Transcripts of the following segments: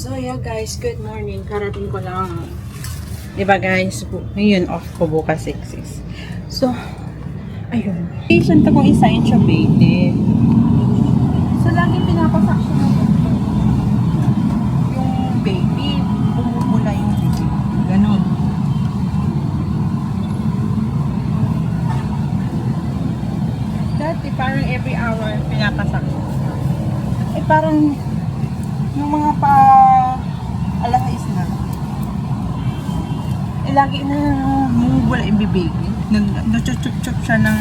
So yeah guys, good morning. Karating ko lang. Diba guys, ngayon off ko bukas 6. So, ayun. Patient akong isa intubated. So, lagi pinapasak siya ng doktor. Yung baby, bumubula yung baby. Ganon. Dati parang every hour pinapasak siya. Eh parang yung mga pa alas na. Eh lagi na bumubula yung bibig. Nag-chup-chup siya ng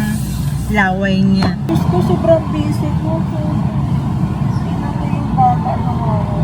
laway niya. Diyos ko, sobrang busy ko. Ina ko yung bata ng araw.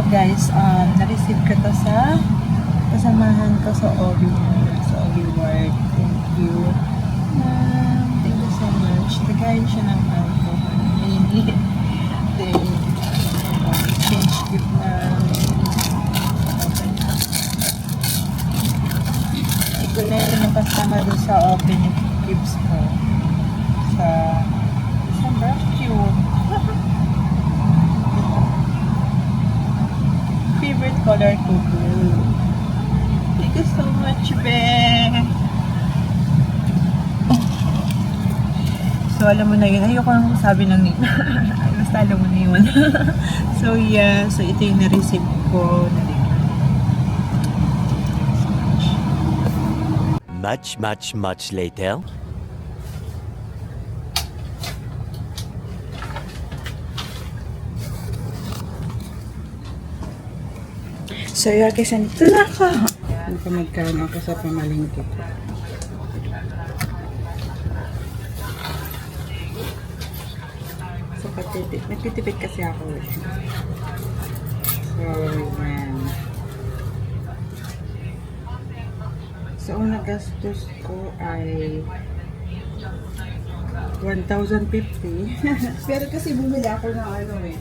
Guys, na-receive ko to sa kasamahan ko sa OB Ward. Thank you. Thank you so much. Tagayin siya ng alcohol. Mainit. Then, change gift na hindi ko na ito napasama doon sa open gifts ko. Sa cute. Favorite color ko blue. Thank you so much, be. So, alam mo na yun. Ayoko nang sabi ng name. Basta alam mo na yun. So, yeah. So, ito yung na-receive ko. Much later. So, yun guys, nandito na ako. Ano pa magkano ako sa pamalingki ko. So, patipid. Nagtitipid kasi ako. So, man. So, ang nagastos ko ay 1,050. Pero kasi bumili ako ng ano eh.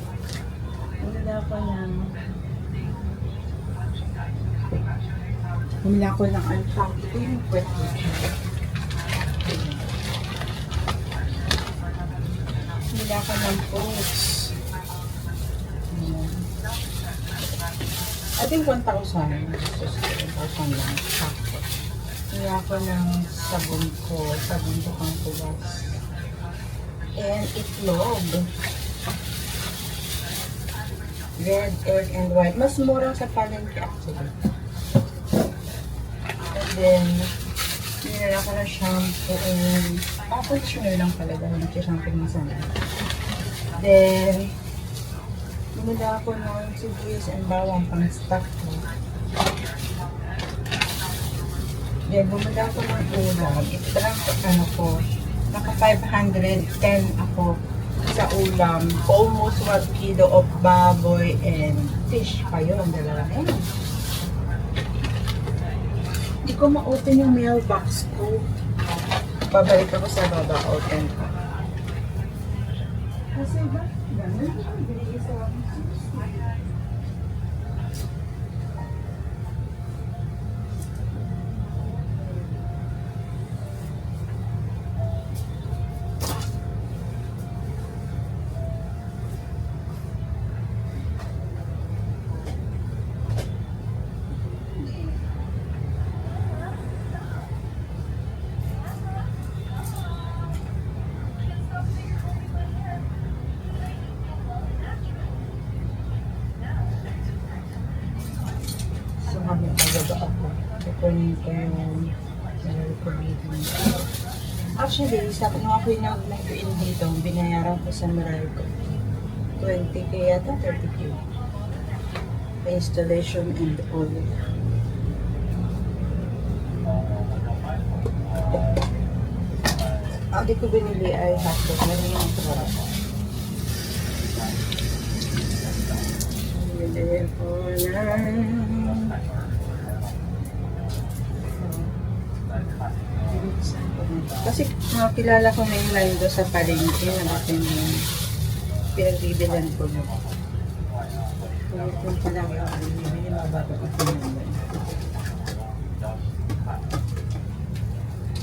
Bumili ako ng tawag ito yung wet bumili ako ng fruits. I think 1,000. Just 1,000 lang. Sakto. Bumili ako ng sabon ko pang tuwas. And itlog. Red, egg, and white. Mas mura sa palengke actually. And then, binila ko na shampoo and conditioner lang pala dahil nag-shampoo ng sana. Then, binila ko ng sibuyas and bawang pang stock ko. Then, bumila ko ng ulam. Ito lang ko, naka 510 ako sa ulam. Almost 1 kilo of baboy and fish pa yun. Dalawa na yun. Hindi ko ma-open yung mailbox ko. Babalik ako sa baba. Open ko. Kasi ba? Ganun. Binigay sa akin. Kami pagaba ako. Kukunin ko yung recording. Actually, nung ako yung nag-in dito, binayaran ko sa Meralco. 20k yata, 30k. The installation and all. Di ko binili ay hotdog. Meron yung sarap. Binili ko na. Kasi nakakilala ko na yung line doon sa palengke na natin yung pinagbibilan ko na. Kung pala yung pinagbibilan, mababa ko pinagbibilan.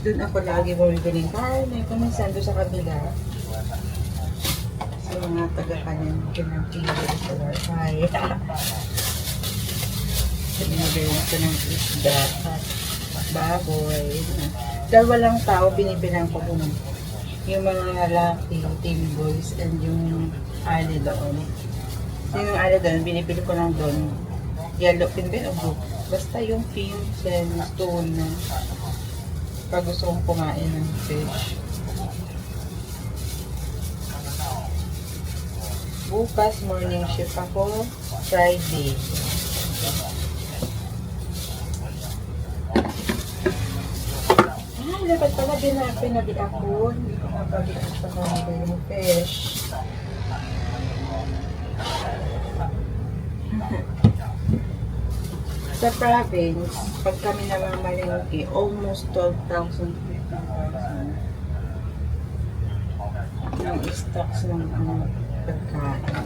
Doon ako lagi bumibiling. Ay, may kuminsan doon sa kabila. Sa mga taga-kanin, pinagbibilan sa Wi-Fi. Binibilan ko ng isda at baboy. Dalawa lang tao, binibilang ko doon. Yung mga lalaki, team boys, and yung ali doon. Yung ali doon, binibili ko lang doon. Yellow, pinibili o blue. Basta yung fins and stone na pag gusto kong kumain ng fish. Bukas, morning shift ako. Friday. Dapat pala pinabi ako. Hindi ko napabi sa kanila yung fish. Sa province, pag kami namamalengke, almost 12,000, 15,000 yung stocks ng pagkain.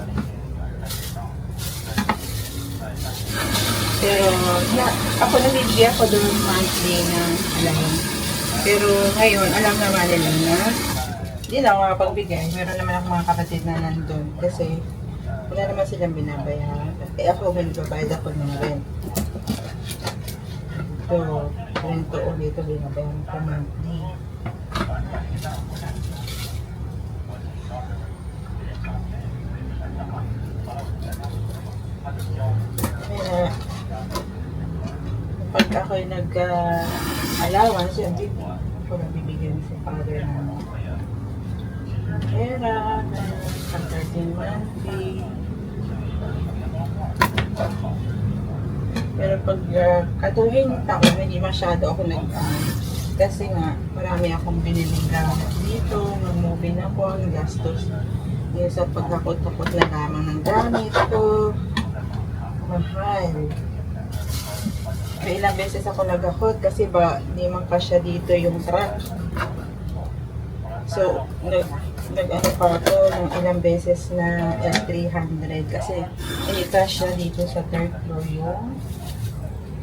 Pero, ako nabibili ako doon monthly na allowance. Pero ngayon, alam naman nila na hindi na ako makapagbigay. Meron naman ako mga kapatid na nandun. Kasi wala naman silang binabayaran. Eh ako, magbabayad ako ng rent. So, rento ulit ito binabayaran ko monthly. Kaya, pag ako'y nag-allowance, hindi ako nabibigyan sa father ng pera, pag-13 monthly. Pero pag katuwing taon, hindi masyado ako kasi nga, marami akong biniling gamit dito, nag-movie na ako, ang gastos. Yung sa pagkakot-takot na lamang ng gamit ko, mahal. May ilang beses ako nagakot kasi ba, di man kasya dito yung truck. So, nag-ano pa ako ng ilang beses na L300 kasi initas siya dito sa third floor yung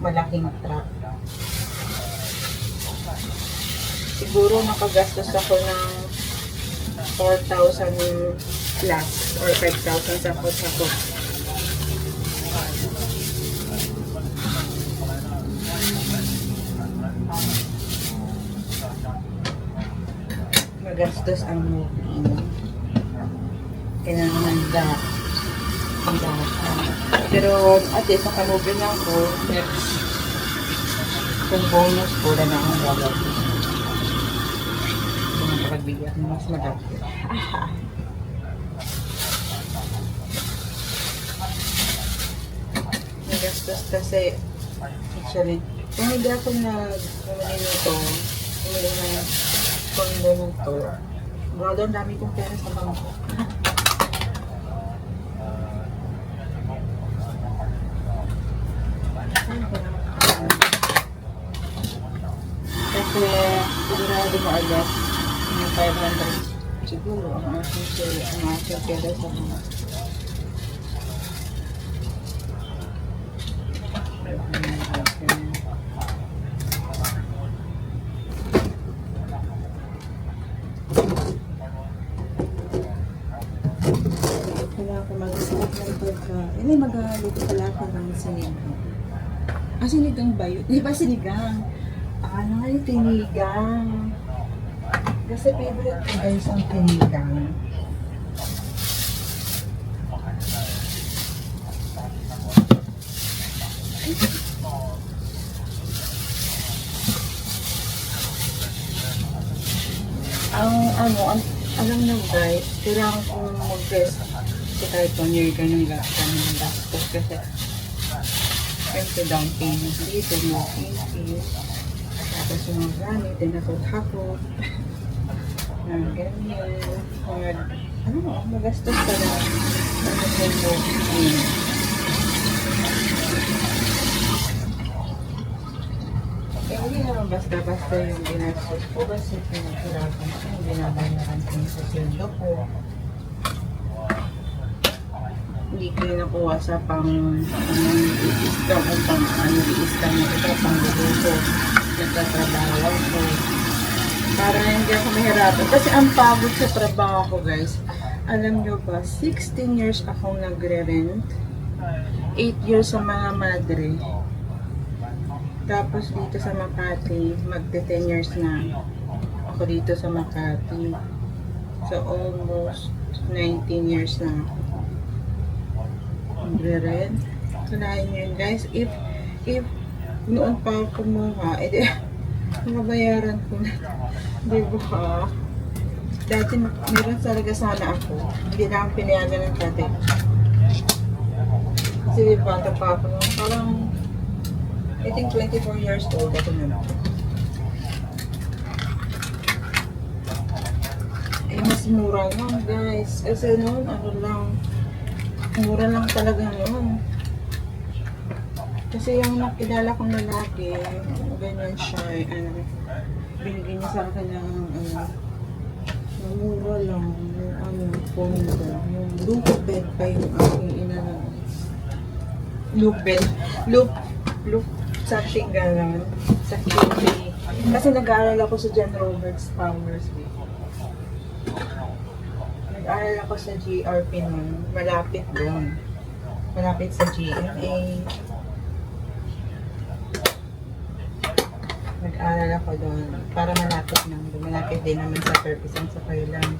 malaking truck. Siguro nakagastos ako ng 4,000 plus or 5,000 sa sakot. Magastos ang movie. Kailangan handa. Pero at least naka-movie na ako. Next, kung bonus ko na lang ang gagawin. Kung nakapagbigyan mo, mas madami. Magastos kasi actually, kung hindi ako bumili nito, bumili ng kondo nito, brother, ang dami kong pera sa bangko. Kasi sigurado mo agad yung 500 siguro ang aking pera sa bangko. Kailangan ko mag-isip ng pagkain. Mag-aluto pala ako ng sinigang. Sinigang ba yun? Di ba sinigang? Ano nga yung tinigang? Kasi favorite ko guys ang tinigang. Alam nyo guys, kailangan kong mag-test kasi kahit 1 year ka ng gastos kasi syempre down payment dito, mga fees, tapos yung mga gamit, dinakot-hakot, ganyan, magastos ka na, hindi naman basta-basta yung ginastos ko kasi pinagkirapan ko yung binabayaran ko sa sweldo ko. Hindi ko yung nakuha sa i-scam o i-scam na ito, pang-luto. Nagtatrabaho ko. Para hindi ako mahirapan. Kasi ang pagod sa trabaho guys, alam nyo ba, 16 years akong nagre-rent, 8 years sa mga madre. Tapos dito sa Makati, magte 10 years na ako dito sa Makati. So almost 19 years na ako. Magre-rent. Kalahin nyo yun guys. If noon pa ako kumuha, mabayaran ko na. Diba? Dati meron talaga sana ako. Hindi na akong pinayagan ng tatay. Kasi bata pa ako. Parang I think 24 years old ako na. Mas mura lang guys. Kasi noon, mura lang talaga noon. Kasi yung nakilala kong lalaki, ganyan siya, binigyan niya sa akin ng, mura lang, yung condo, yung loop bed pa yung aking inanong. Loop, something gano'n, sa QB. Kasi nag-aaral ako sa John Roberts Towers. Nag-aaral ako sa GRP nun, malapit doon. Malapit sa GMA. Nag-aaral ako doon para malapit lang. Malapit din naman sa purpose ang sakay lang.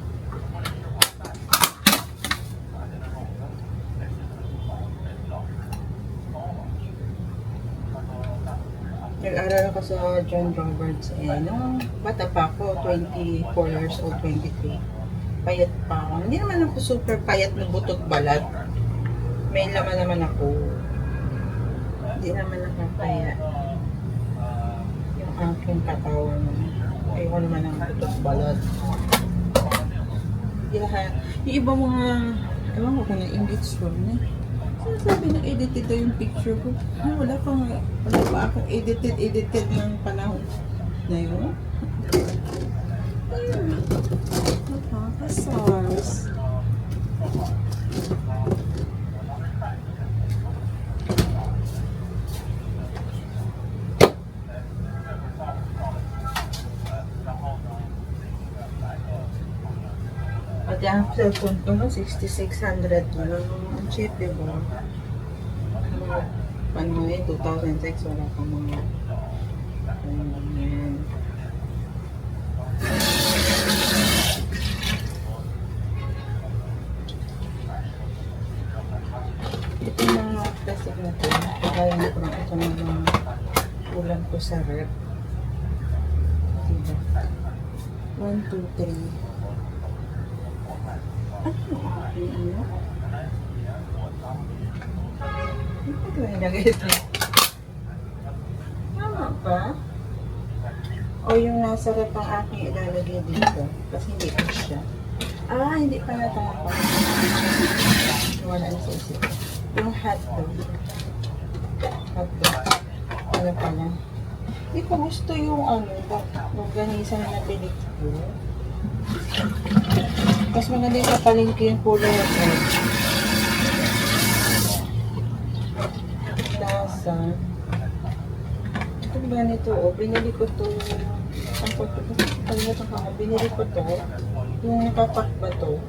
Nag-aaral ako sa John Roberts nung bata pa ako, 24 years old, 23. Payat pa ako. Hindi naman ako super payat na butot balat. May laman naman ako. Hindi naman nakakaya yung aking katawan. Ayoko naman ang tutos balat. Hindi lahat. Yung iba mga, ewan ko kung na-English yun eh. Sabi na edited daw yung picture ko. Ay, wala pa akong edited ng panahon na yun. Ayun. Nakakasars. Pati ang cellphone ko no, 6,600 na lang. Ang cheap, diba? Ano eh, 2006, wala pang mga yan. Ito yung mga plastic na ito. Kagaya na ko lang ito ng mga ulam ko sa rep. Diba? 1, 2, 3. Ano? Ano ito yung ilagay ito? Tama ba? O yung nasa rep ang aking ilalagay dito? Kasi hindi pa siya. Ah, hindi pala tama. Wala na sa isip. Yung hotdog. Hotdog. Ano pala? Hindi ko gusto yung ano, ganisa na nabili ko. Mas maganda yung sa palengke yung kulay at lasa. Ito ba nito? Binili ko to. Binili ko to. Yung kapak ba to?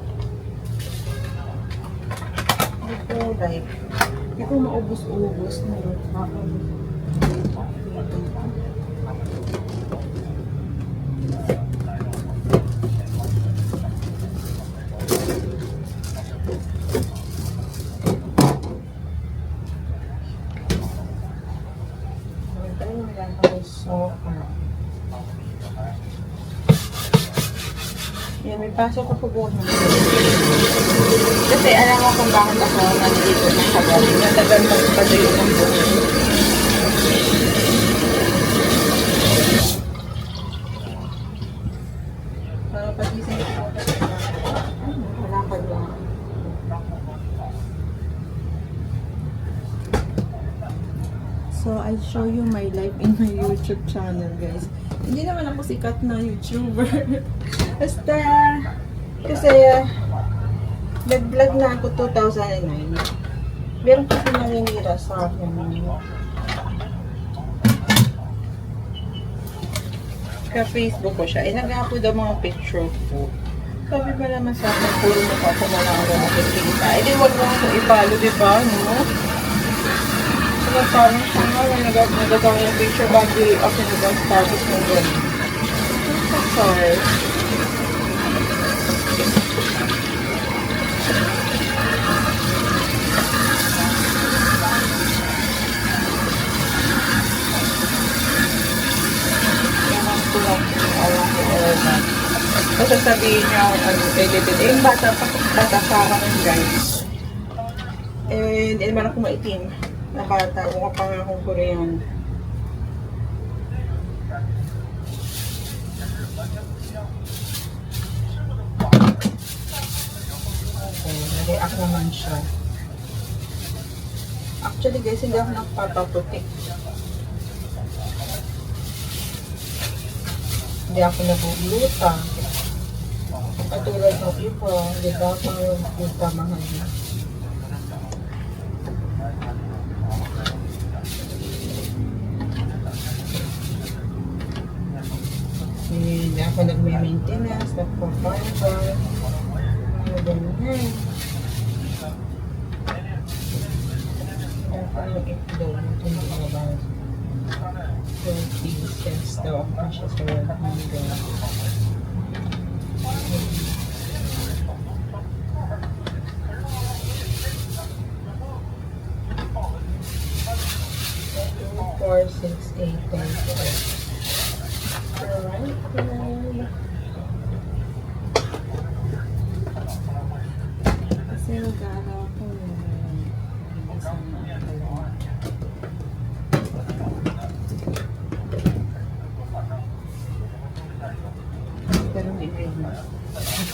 Hindi ko like. Hindi ko maubos-ubos na yun. Yan, may pasok ako po. Kasi alam mo kung bakit ako nandito ng tagal. Natagal magpadayo ng buhay. Para pagising ako. Wala ka lang. So, I'll show you my life in my YouTube channel, guys. Hindi naman ako sikat na YouTuber. Basta, kasi nag-vlog na ako 2009. Meron kasi naninira sa akin. Ka-Facebook ko siya. Nag-upload ang mga picture ko. Sabi pa naman sa akin, puro mo pa ako na lang ako makikita. Di wag mo ako ipalo, diba? No? So, parang siya nga, nagagawa yung picture bago ako nag-status ng gano'n. I'm so sorry. Kasi sabihin niyo, edited. Eh, yung bata pa ako ng guys. And, hindi naman ako maitim na bata. Mukha pa nga akong Korean. Okay, na-react naman siya. Actually guys, hindi ako nagpapaputik. Hindi ako nabubluta. Katulad ng iba, di ba? Parang buta mahal na. Hindi ako nagme-maintenance, nagpapayabay. Ano ganyan. Kaya parang itlog, hindi na ba? 30 cents daw ako siya sa 100. Four, 6, 8, 10, 12. Alright, kasi nag-aaraw ko isang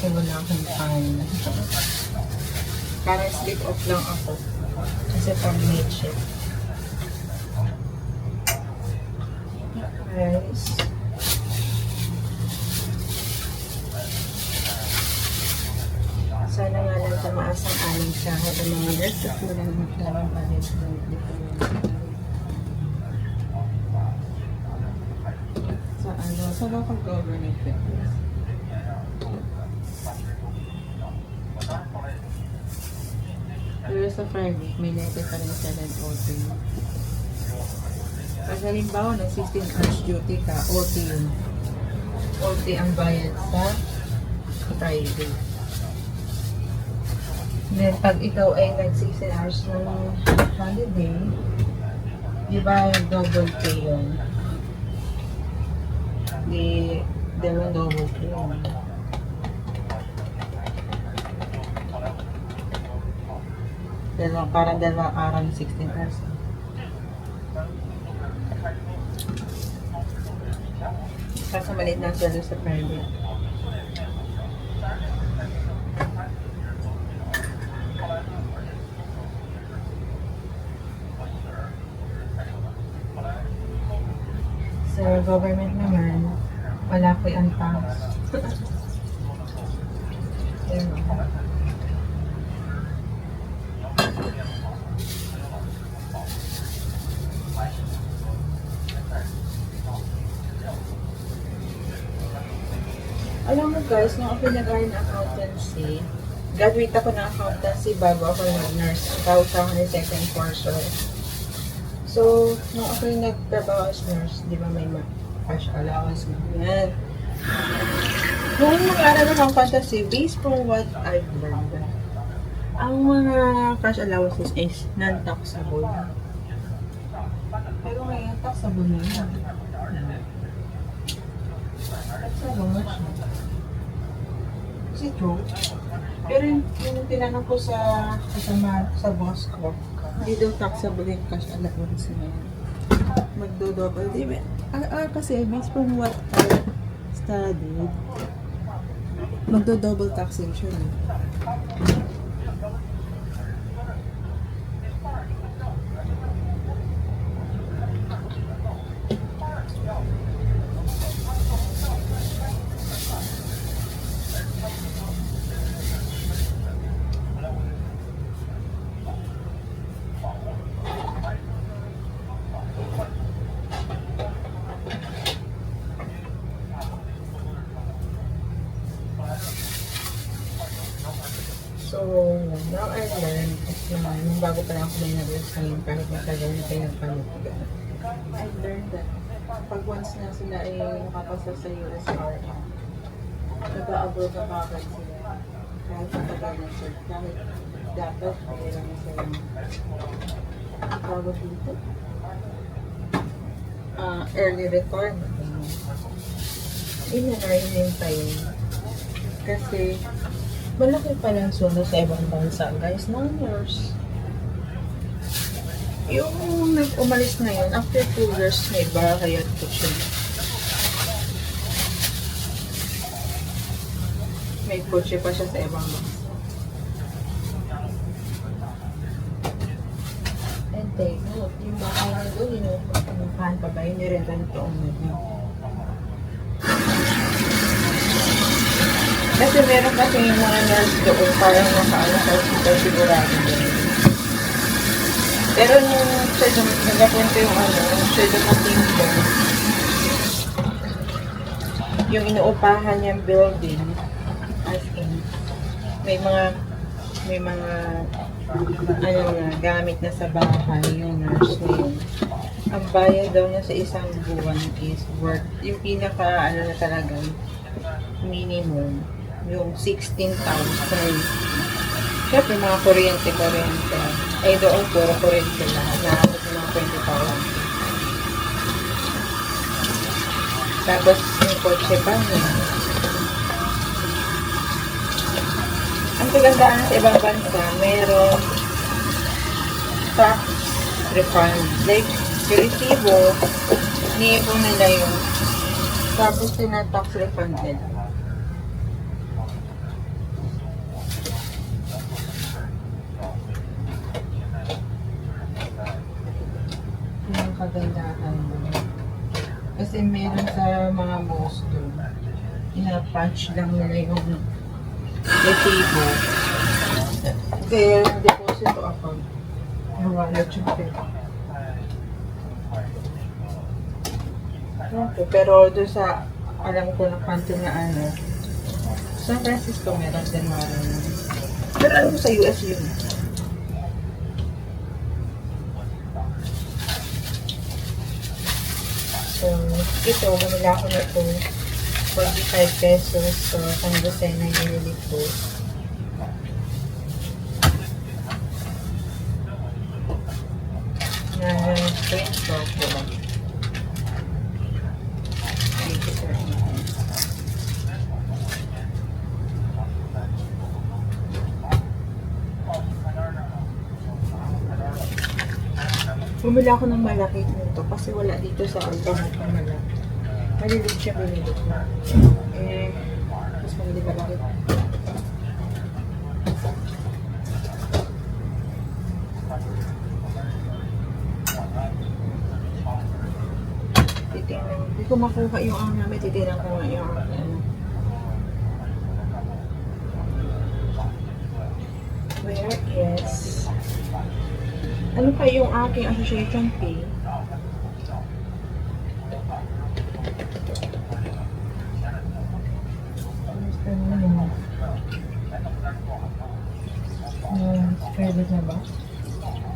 Kasi wala akong time. Parang sleep off lang ako. Kasi pang night shift. Guys. Sana nga lang tumaas ang aming sahod ng mga nurse at wala naman kailangan palit ng sa local government fitness. Pero sa Friday, may letter pa rin sa OT. Pag halimbawa, na 16 hours duty ka, OT yun. OT ang bayad sa Friday. Then, pag ikaw ay nag-16 hours ng holiday, di ba double pay yun? Di dalawang double pay yun. Parang dalawang araw ng 16 hours. Kaso maliit na sweldo sa private. Sa government naman, wala ko yung tax. Alam mo guys, nung ako nag-aaral ng accountancy, graduate ako ng accountancy bago ako nag-nurse. Ang tawag sa akin ay second portion. So, nung ako yung nagtrabaho as nurse, di ba may cash allowance mo yan. Nung nag-aaral ng accountancy, based from what I've learned, ang mga cash allowances is non-taxable. Pero ngayon, taxable na yan. Taxable na siya. Is it true? Pero yung tinanong ko sa boss ko, hindi daw taxable yung cash allowance na yan. Magdo-double. Kasi based from what I studied, magdo-double taxation. So, now I learned na nung bago pa lang ako may nag-resign kahit matagal na kayo nagpalit. I learned that pag once na sila ay nakapasa sa USRM, nag-a-abroad na kagad sila. Kahit matagal na sir, kahit dapat mayroon na silang tawag dito. Early retirement. Ina-raining pa yun. Kasi malaki pa lang sundo sa ibang bansa, guys, non-nurse. Yung umalis na yun, after 2 years, may bayad po siya. May kotse pa siya sa ibang bansa. And take note, yung bahay na doon, inuupahan pa ba yun, nirentan toong na. Kasi meron kasi yung mga nurse doon parang nakaano sa hospital sigurado doon. Pero nung siya nagapunto yung siya dumating doon, yung inuupahan niyang building, as in, may mga gamit na sa bahay yung nurse na yun. Ang bayad daw niya sa isang buwan is worth, yung pinaka na talaga, minimum, yung 16,000. Siyempre, mga kuryente. Ay, doon, puro kuryente lahat. Nakapot ng 20,000. Tapos, yung kotse pa niya. Ang kagandaan sa ibang bansa, meron tax refund. Like, yung resibo, niipo nila yun. Tapos, tina-tax refund nila. kagandahan mo. Kasi meron sa mga malls doon, ina-patch lang nila yung resibo. Kaya yung deposit account, nawala yung pera. Okay, pero doon sa, alam ko na kanto na ano, San Francisco meron din maroon. Pero alam ko sa US yun. So, ito, bumila ko na ito. 45 pesos. So, isang dosena yung binili ko. Na French chocolate. Bumili ako ng malaki nito kasi wala dito sa Altamont na malaki. Malilit siya binili ko. Mas malili malaki. Titingnan. Hindi ko makuha yung ang namin. Titingnan ko nga yung ano. Where is... Ano pa yung aking association fee? Credit na ba?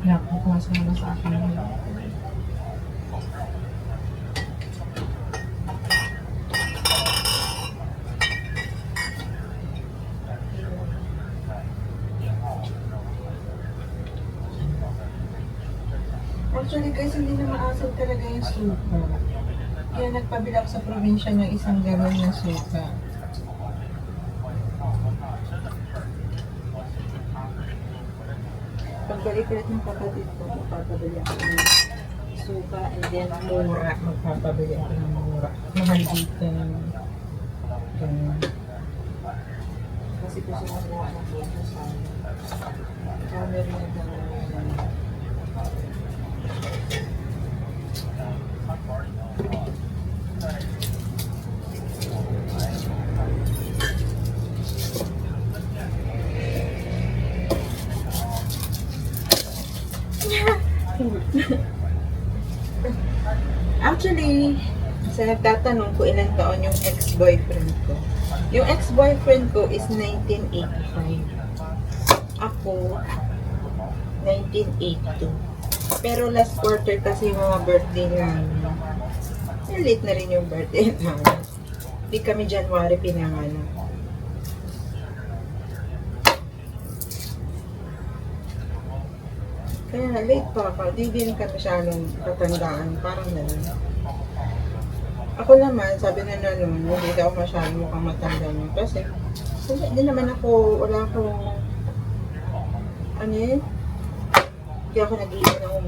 Naku, kumasama na sa akin. Actually guys, hindi na maasal talaga yung suka. Kaya nagpabila ako sa probinsya ng isang galon ng suka. Pagbalik ulit ng kapatid ko, magpapabili ako ng suka and then mura. Magpapabili ako ng mura. Mahal dito. Kasi ko sinabuha ng buto sa camera na Actually, sa nagtatanong ko ilang taon yung ex-boyfriend ko. Yung ex-boyfriend ko is 1985. Ako, 1982. Pero last quarter kasi yung mga birthday namin. Late na rin yung birthday namin. Hindi kami January pinanganak. Kaya late pa ako. Di din kami masyadong katandaan. Parang gano'n. Ako naman, sabi na nun, hindi daw masyadong mukhang matanda nyo. Kasi, hindi naman ako, wala akong, ano yun? Hindi ako nag-iinom.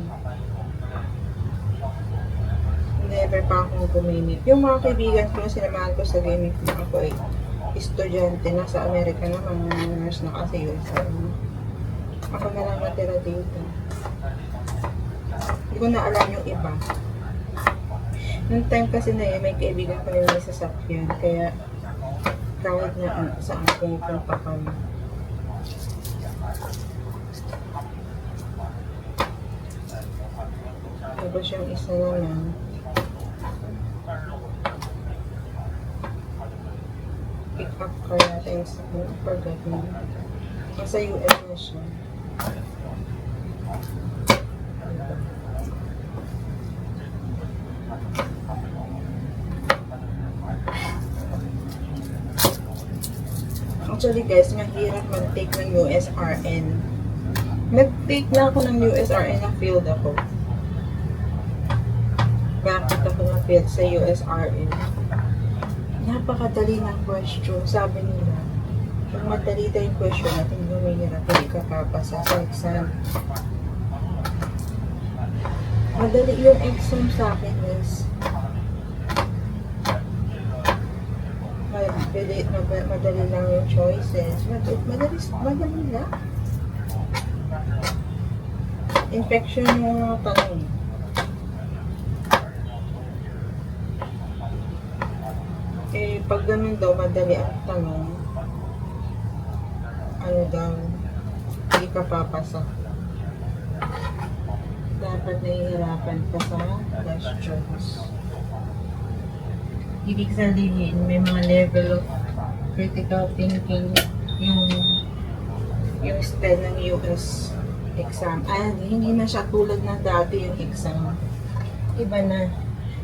Never pa akong gumimik. Yung mga kaibigan ko na sinamahan ko sa gaming na ako ay estudyante. Nasa Amerika naman, nurse na kasi yun. Ako na lang natira dito. Hindi ko na alam yung iba. Noong time kasi na may kaibigan ko na yung sasakyan. Kaya kahit na saan pumupunta kami. Tapos yung isa naman, pick up kaya tayo sa forgot mo. Nasa US na siya. Actually guys, mahirap mag-take ng USRN. Nag-take na ako ng USRN na field ako. Bakit ako na-field sa USRN? Napakadali ng question. Sabi nila, pag madali tayo yung question natin, lumihirap, hindi ka papasa sa exam. Madali yung exam sa akin is madali lang yung choices. Madali lang. Infection yung tanong. Eh, pag ganun daw, madali ang tanong, ano daw, hindi ka papasa. Dapat nahihirapan ka sa questions. Ibig sabihin, may mga level of critical thinking yung style ng US exam. Hindi na siya tulad ng dati yung exam. Iba na.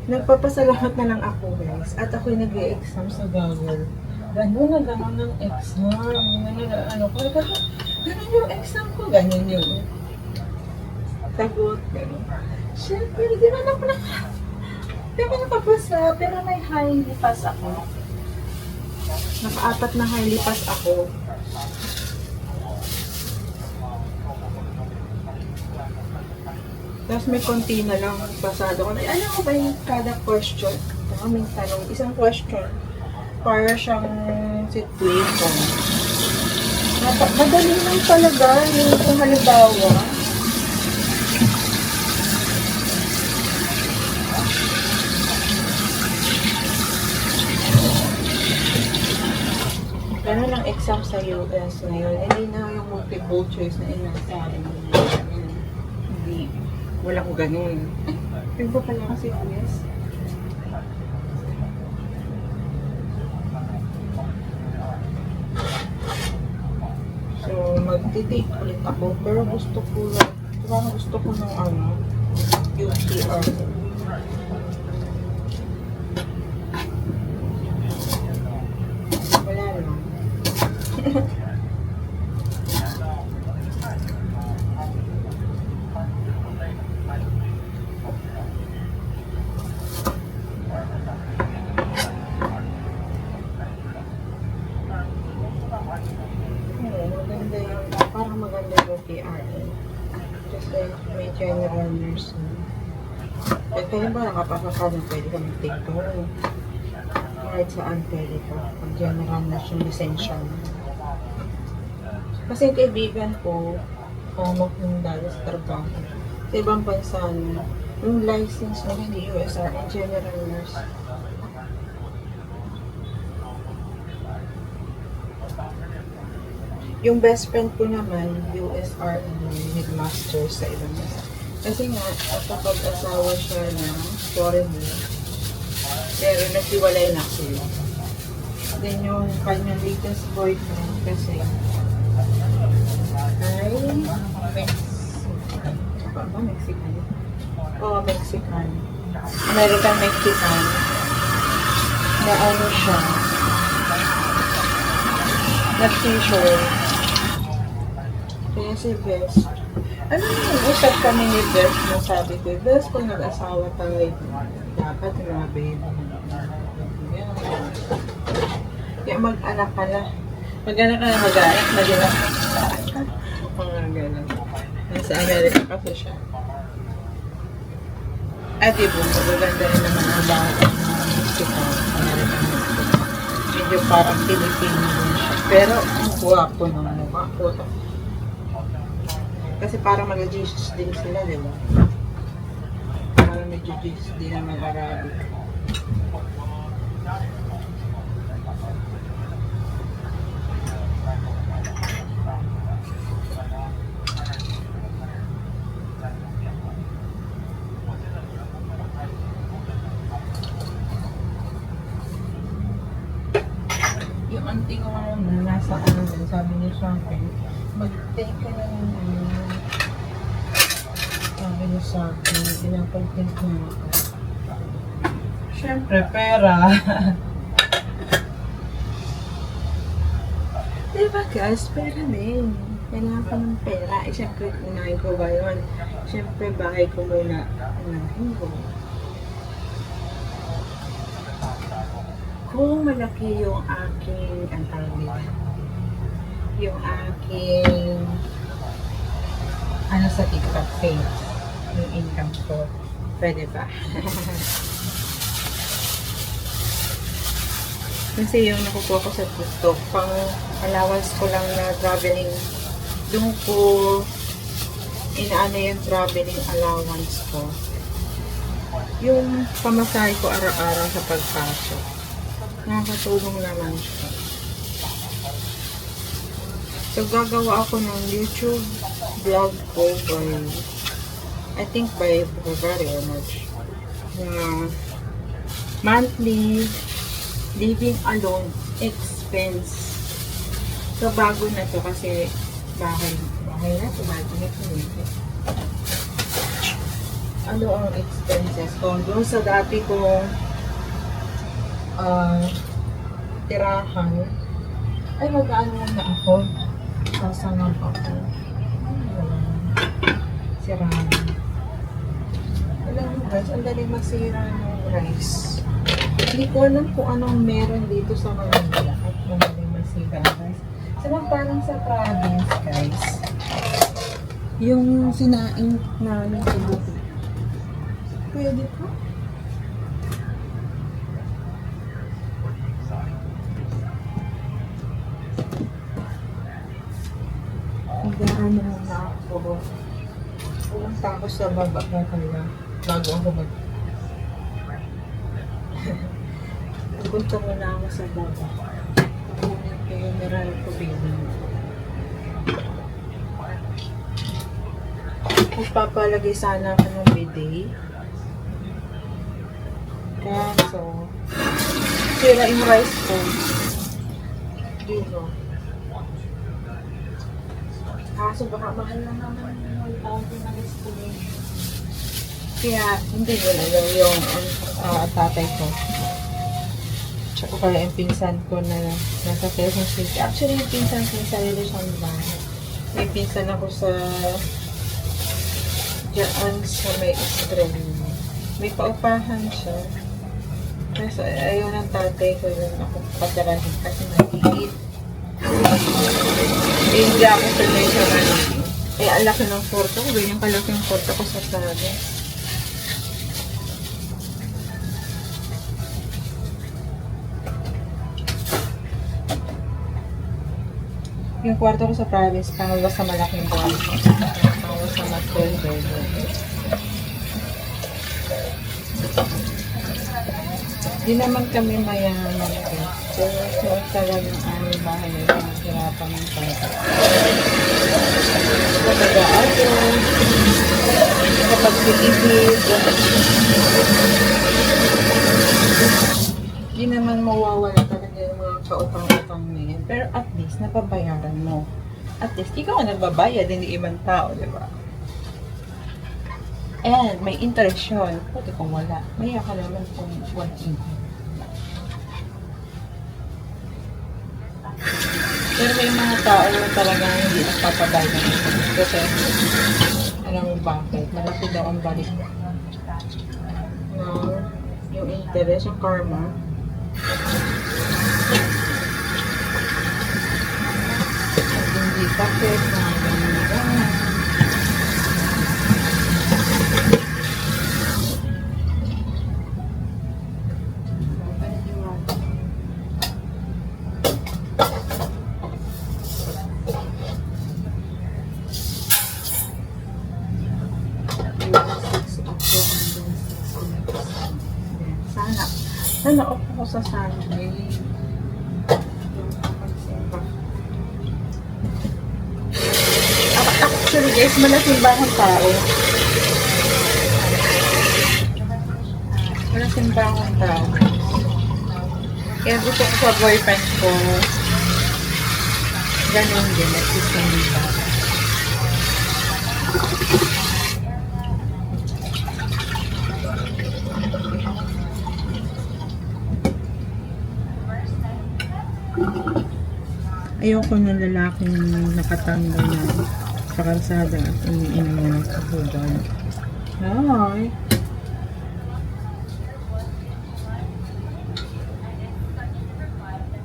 Nagpapasalamat na lang ako, guys. At ako'y nag-e-exam sa Google. Ganun na ganun ang exam. Ano ko, ganun yung exam ko. Ganun yung sagot. Ganun. Siyempre, di ba nakapasa, pero may highly pass ako. Naka-4 na highly pass ako. Tapos may konti na lang pasado ko. Alam ko ba yung kada question? May tanong. Isang question. Para siyang situation. Madali lang talaga. Yung kung halimbawa. Ganun lang exam sa US ngayon. Hindi na yung multiple choice na inasabi mo. Hindi. Walang ganun. Ay, ba pala kasi US? So, mag-take ulit ako. Pero gusto ko ng UTR. Wala lang. Parang maganda yung PRN. Kasi may general nursing. At kaya ba nakapapaka na pwede ka mag-take to? Kahit saan pwede ka. Pag general nurse yung lisensya mo. Kasi yung kaibigan ko, yung dali sa trabaho. Sa ibang bansa na, yung license na hindi USR, general nurse. Yung best friend ko naman, USR headmaster sa ibang bansa. Kasi nga, kapag asawa siya ng foreigner, pero naghiwalay na sila. Then yung kanyang latest boyfriend kasi ay Mexican. Ba? Mexican? Oo, Mexican. American-Mexican. Na ano siya, na-seizure. Kaya si Best, ano yung usap kami ni Best na sabi ko, Best, kung nag-asawa tayo, dapat yung mga baby. Kaya mag-anak ka na. Mag-anak ka na, mag-anak na din ako. Mga gano'n. Nasa Amerika kasi siya. At diba, magaganda rin naman ang bata ng Mexican, American Mexican. Medyo parang Pilipino din siya. Pero ang guwapo ng mukha ko. Kasi parang mag-Jesus din sila, di ba? Parang medyo Jesus din naman Arabic. Yung auntie ko na nasa ano din, sabi niya sa akin, mag-take ka na ng sabi niya sa akin, pinapag-take niya ako. Siyempre, pera. Diba guys, pera din. Kailangan ko ng pera. Eh, siyempre, unahin ko ba yun? Siyempre, bahay ko muna. Unahin ko. Kung malaki yung aking, ang tawag nila, yung aking, ano sa TikTok page, yung income ko, pwede ba? Kasi yung nakukuha ko sa TikTok, pang allowance ko lang na traveling, doon ko inaano yung traveling allowance ko. Yung pamasahe ko araw-araw sa pagpasok. Nakakatulong naman siya. So, gagawa ako ng YouTube vlog ko by, I think by February or March. Monthly living alone expense. So, bago na to kasi bahay na to, bago na to. Ano ang expenses ko? Doon sa dati kong tirahan, ay mag-ano na ako. Sasangam ako. Sirahan. Alam mo guys, ang dali masira ng rice. Hindi ko alam kung anong meron dito sa Manila at madaling masira guys. Parang sa province guys, yung sinaing namin sa buti. Pwede po? Nagdaan na ako. Pumunta ako sa baba na kanya bago ako Pupunta muna ako sa baba. Kaya meron ko bilhin. Magpapalagay sana ako ng bidet. Kaso, sira yung rice ko. Dito. Kaso baka mahal na naman yung 1,000 na estimate. Kaya hindi ko na yung tatay ko. Tsaka kaya yung pinsan ko na nasa Quezon City. Actually, yung pinsan ko sa Rizal Bahay. May pinsan ako sa diyan sa may extreme. May paupahan siya. Kasi ayaw ng tatay ko yung ako patarahin kasi nag-iit. Hindi ako tuloy sa Manila. Eh, ang laki ng porto ko. Ganyan kalaki yung porto ko sa sabi. Yung kwarto ko sa province, pangalawa sa malaking kwarto. Pangalawa sa master bedroom. Di naman kami mayaman eh. So talagang aming bahay na mahirapan ng pangalawa. Kapag-aato, kapag-titipid, di naman mawawala talaga yung mga kautang-utang na yan. Pero at least, nababayaran mo. At least, ikaw ang nagbabayad, hindi ibang tao, di ba? And, may interest yun. Pwede kung wala. Maya ka naman kung walang. Pero may mga tao na talagang hindi nagpapabayad. Kasi, alam mo bakit? Malaki daw ang balik na yung interest, yung karma. Hindi bakit na ganyan. Sana off ako sa Sunday. Actually guys, malaking bangong tao. Malaking bangong tao. Kaya gusto ko sa boyfriend ko. Ganun din, nagsisimba. Ayoko ng lalaking nakatanggal na sa kalsada at umiinom ng kahugan. Hi!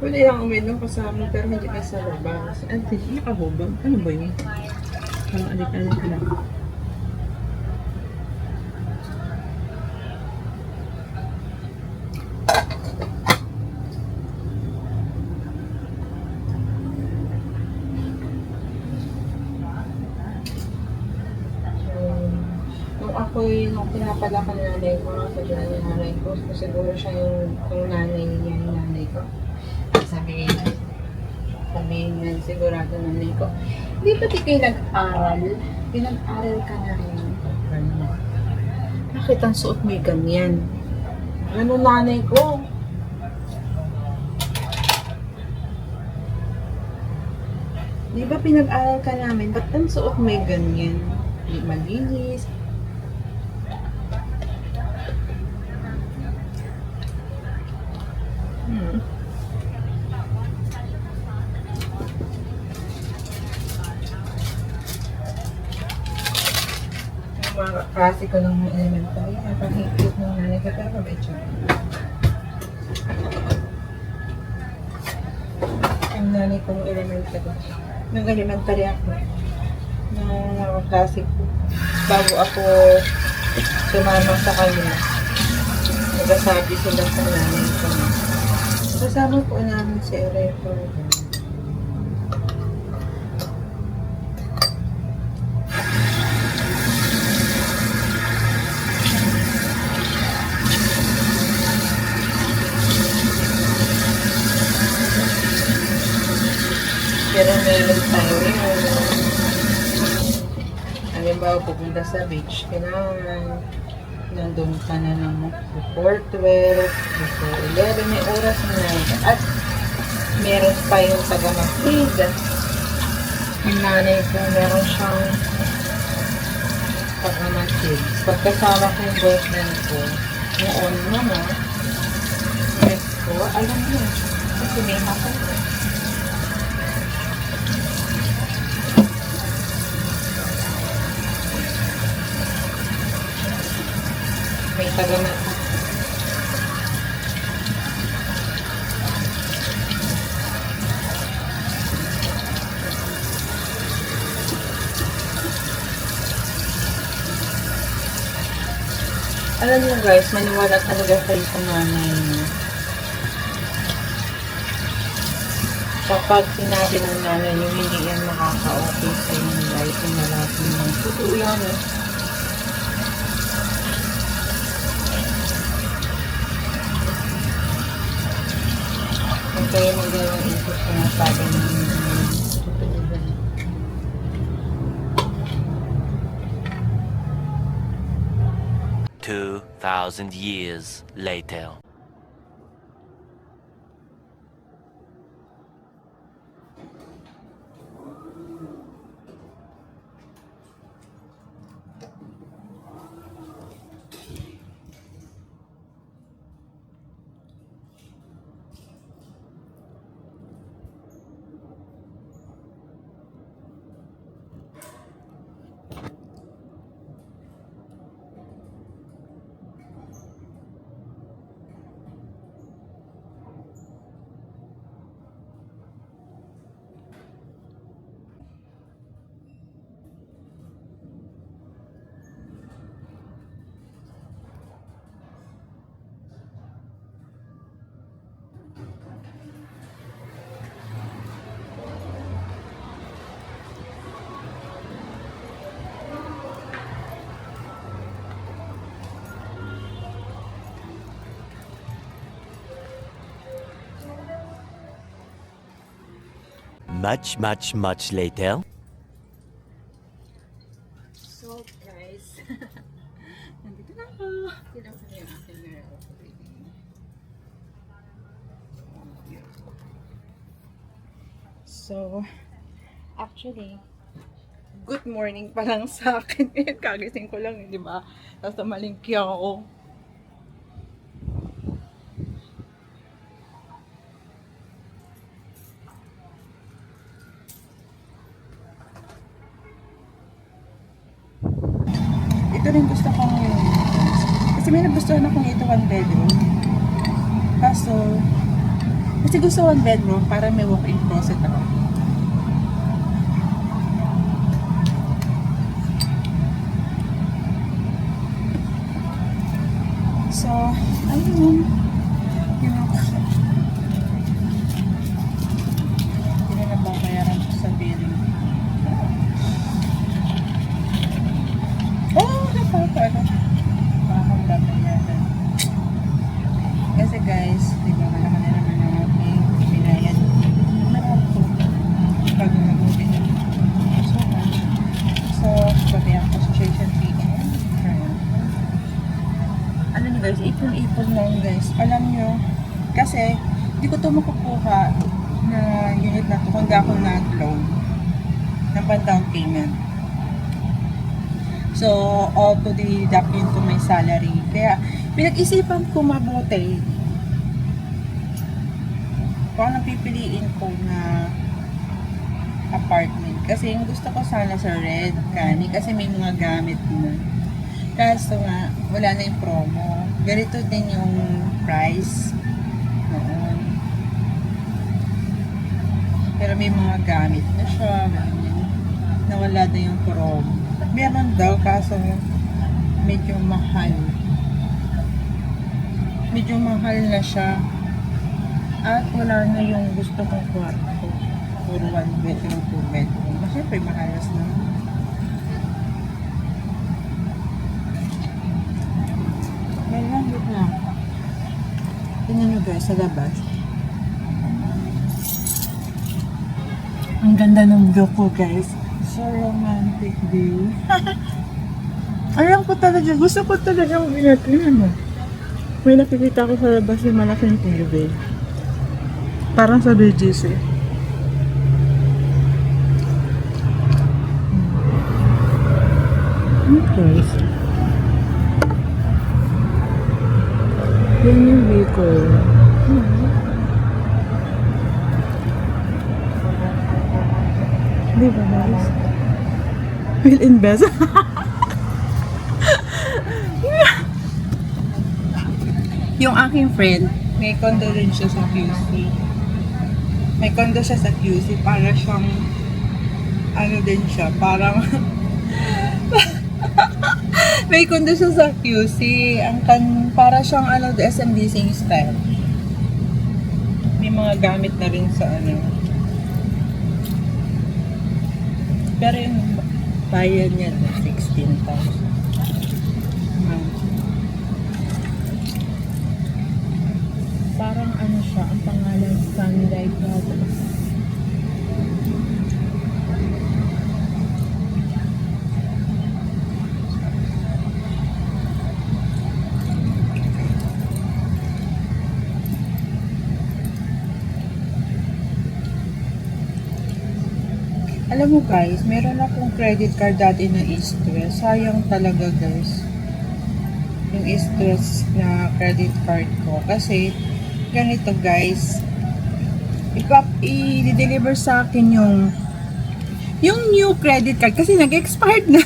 Pwede lang uminom kasama pero hindi kayo sa labas. Ante, nakahubag? Ano ba yun? Parang alit-alit lang. Ako'y nung pinapalaki na nanay ko, sabi na yung nanay ko, siguro siya yung nanay niya, yung nanay ko. Sabihin niya, sigurado nanay ko. Hindi ba di kayo nag-aral? Pinag-aral ka na rin. Bakit ang suot mo yung ganyan? Ano nanay ko? Di ba pinag-aral ka namin? Ba't ang suot mo yung ganyan? Hindi malinis. Yung mga klase ko ng elementary, napahigit ng nanay ko, pero medyo. Ang nanay ko ng elementary. Nung elementary ako, ng mga klase ko, bago ako sumama sa kanila, nagsasabi sila sa nanay ko. Kasama po namin si Ereto. Pero meron tayo halimbawa pupunta sa beach, kailangan nandun ka na ng before 12, before 11, may oras na. At meron pa yung taga-masid. Yung nanay ko, meron siyang taga-masid. Pagkasama ko yung boyfriend ko, noon naman, ko, alam mo, kasi may hapon ko. May taga-masid. Alam niyo guys, maniwala talaga kayo sa nanay niyo. Kapag sinabi ng nanay niyo, hindi yan makaka-okay sa inyong life yung lalaki niyo. Totoo yan eh. Kung kayo magdalawang isip na sabi ng totoo yan. 2,000 years later. Much later. So guys, nandito na ako. Tignan ko yung aking meron. So, actually, good morning pa lang sa akin. Kagising ko lang, di ba? Tapos namalingki ako. Ito rin gusto ko ngayon. Kasi may nagustuhan akong ito one bedroom. Kaso, kasi gusto one bedroom para may walk-in closet ako. So, ayun. Yun ako. Hindi na nababayaran ko sa billing. Oh, napapala. guys, ipon-ipon lang guys. Alam nyo, kasi hindi ko ito makukuha na unit na ito kung di ako nag-loan ng pan-down payment. So, all to deduct into my salary. Kaya, pinag-isipan ko mabuti kung anong pipiliin ko na apartment. Kasi yung gusto ko sana sa Red Canny kasi may mga gamit na. Kaso nga, wala na yung promo. Ganito din yung price noon. Pero may mga gamit na siya. Nawala na yung promo. Meron daw, kaso medyo mahal. Medyo mahal na siya. At wala na yung gusto kong kwarto. Puro 1 bedroom, 2 bedroom. Siyempre, mahalas na. Wait lang. Tingnan nyo guys, sa labas. Ang ganda ng view ko guys. So romantic view. Alam ko talaga, gusto ko talaga tingnan mo. May nakikita ko sa labas yung malaking TV. Parang sa BGC. Okay. Yan yung vehicle. Di ba guys? Will invest. Yung aking friend, may condo rin siya sa QC. May condo siya sa QC para siyang ano din siya, parang may condo siya sa QC. Para siyang ano, SMDC style. May mga gamit na rin sa ano. Pero yung bayad niya 16,000. Parang ano siya, ang pangalan Sunlight Brothers. Alam mo guys, meron akong credit card dati na East West. Sayang talaga guys. Yung East West na credit card ko. Kasi, ganito guys. I-deliver sa akin yung new credit card. Kasi nag-expired na.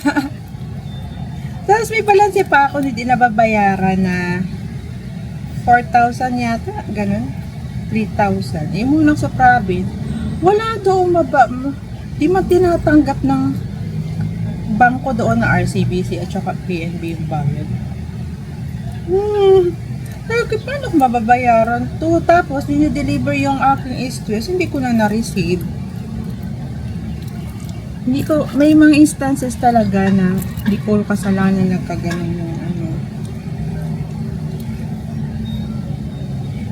Tapos may balance pa ako hindi nababayaran na 4,000 yata. Ganun. 3,000. Yung munang sa province. Wala doon di man tinatanggap ng bangko doon na RCBC at saka PNB yung bayad. Paano ko mababayaran to? Tapos, dinideliver yung aking East-West, hindi ko na na-receive. May mga instances talaga na hindi ko kasalanan nagkaganon yung ano.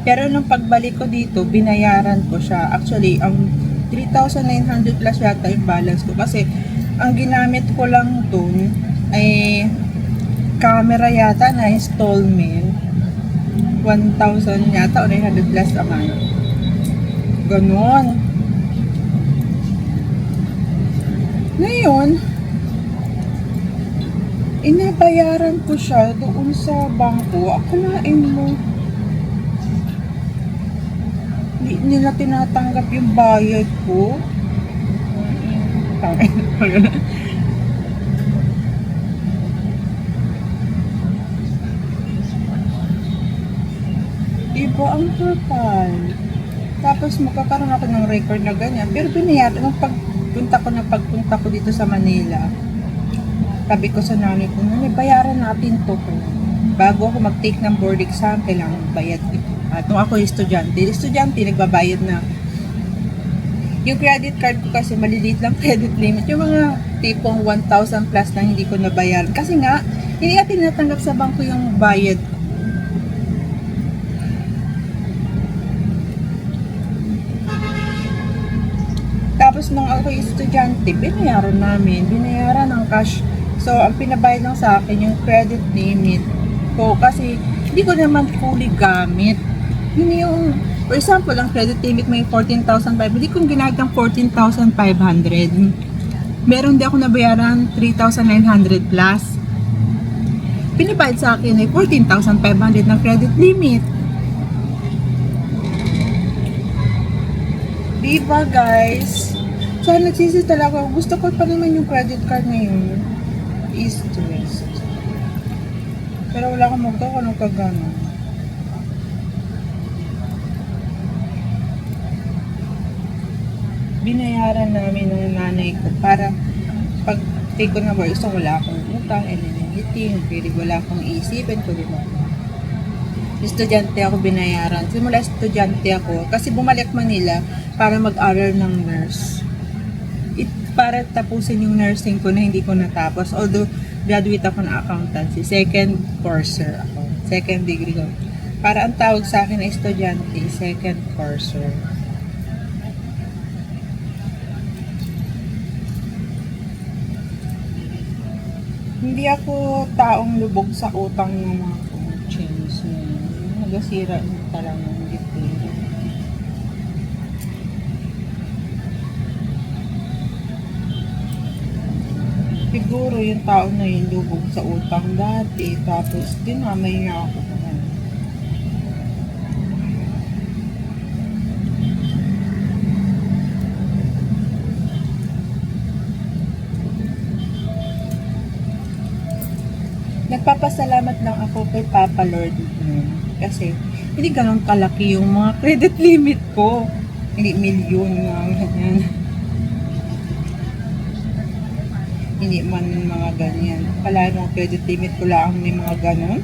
Pero nung pagbalik ko dito, binayaran ko siya. Actually, ang 3,900 plus yata yung balance ko. Kasi, ang ginamit ko lang dun ay camera yata na installment. 1,000 yata o 900 plus a month. Ganon. Ngayon, inabayaran ko siya doon sa bangko. Akalain mo, hindi nila tinatanggap yung bayad ko. Diba, ang total. Tapos magkakaroon ako ng record na ganyan. Pero binayaran, nung pagpunta ko dito sa Manila, sabi ko sa nanay ko, bayaran natin to. Bago ako mag-take ng board exam, kailangan bayad ito. At nung ako estudyante, nagbabayad na. Yung credit card ko kasi maliliit lang credit limit. Yung mga tipong 1,000 plus na hindi ko nabayaran. Kasi nga, hindi nga tinatanggap sa bangko yung bayad. Tapos nung ako estudyante, binayaran ng cash. So, ang pinabayad lang sa akin yung credit limit ko. Kasi hindi ko naman fully gamit. Hindi yung, for example, ang credit limit may 14,500. Hindi kong ginagang 14,500. Meron di ako nabayaran 3,900 plus. Pinibayad sa akin ay 14,500 ng credit limit. Diba guys? So nagsisi talaga. Gusto ko pa naman yung credit card ngayon. East to west. Pero wala akong magkawa ng kagano. Binayaran namin ng nanay ko para pag take ko na work, so wala akong utang, eligibility, pwede wala akong iisipin ko, diba? Estudyante ako binayaran. Simula estudyante ako, kasi bumalik Manila para mag-aral ng nurse. Para tapusin yung nursing ko na hindi ko natapos. Although, graduate ako ng accountancy. Second courser ako. Second degree ko. Para ang tawag sa akin na estudyante, second courser. Hindi ako taong lubog sa utang ng mga coaches. Nagasira na talaga ng detail. Siguro yung tao na yun lubog sa utang dati. Tapos dinamay nga ako. Nagpapasalamat lang ako kay Papa Lord kasi hindi ganun kalaki yung mga credit limit ko. Hindi milyon nga ganyan. Hindi man mga ganyan. Kala nung credit limit ko lang may mga ganun.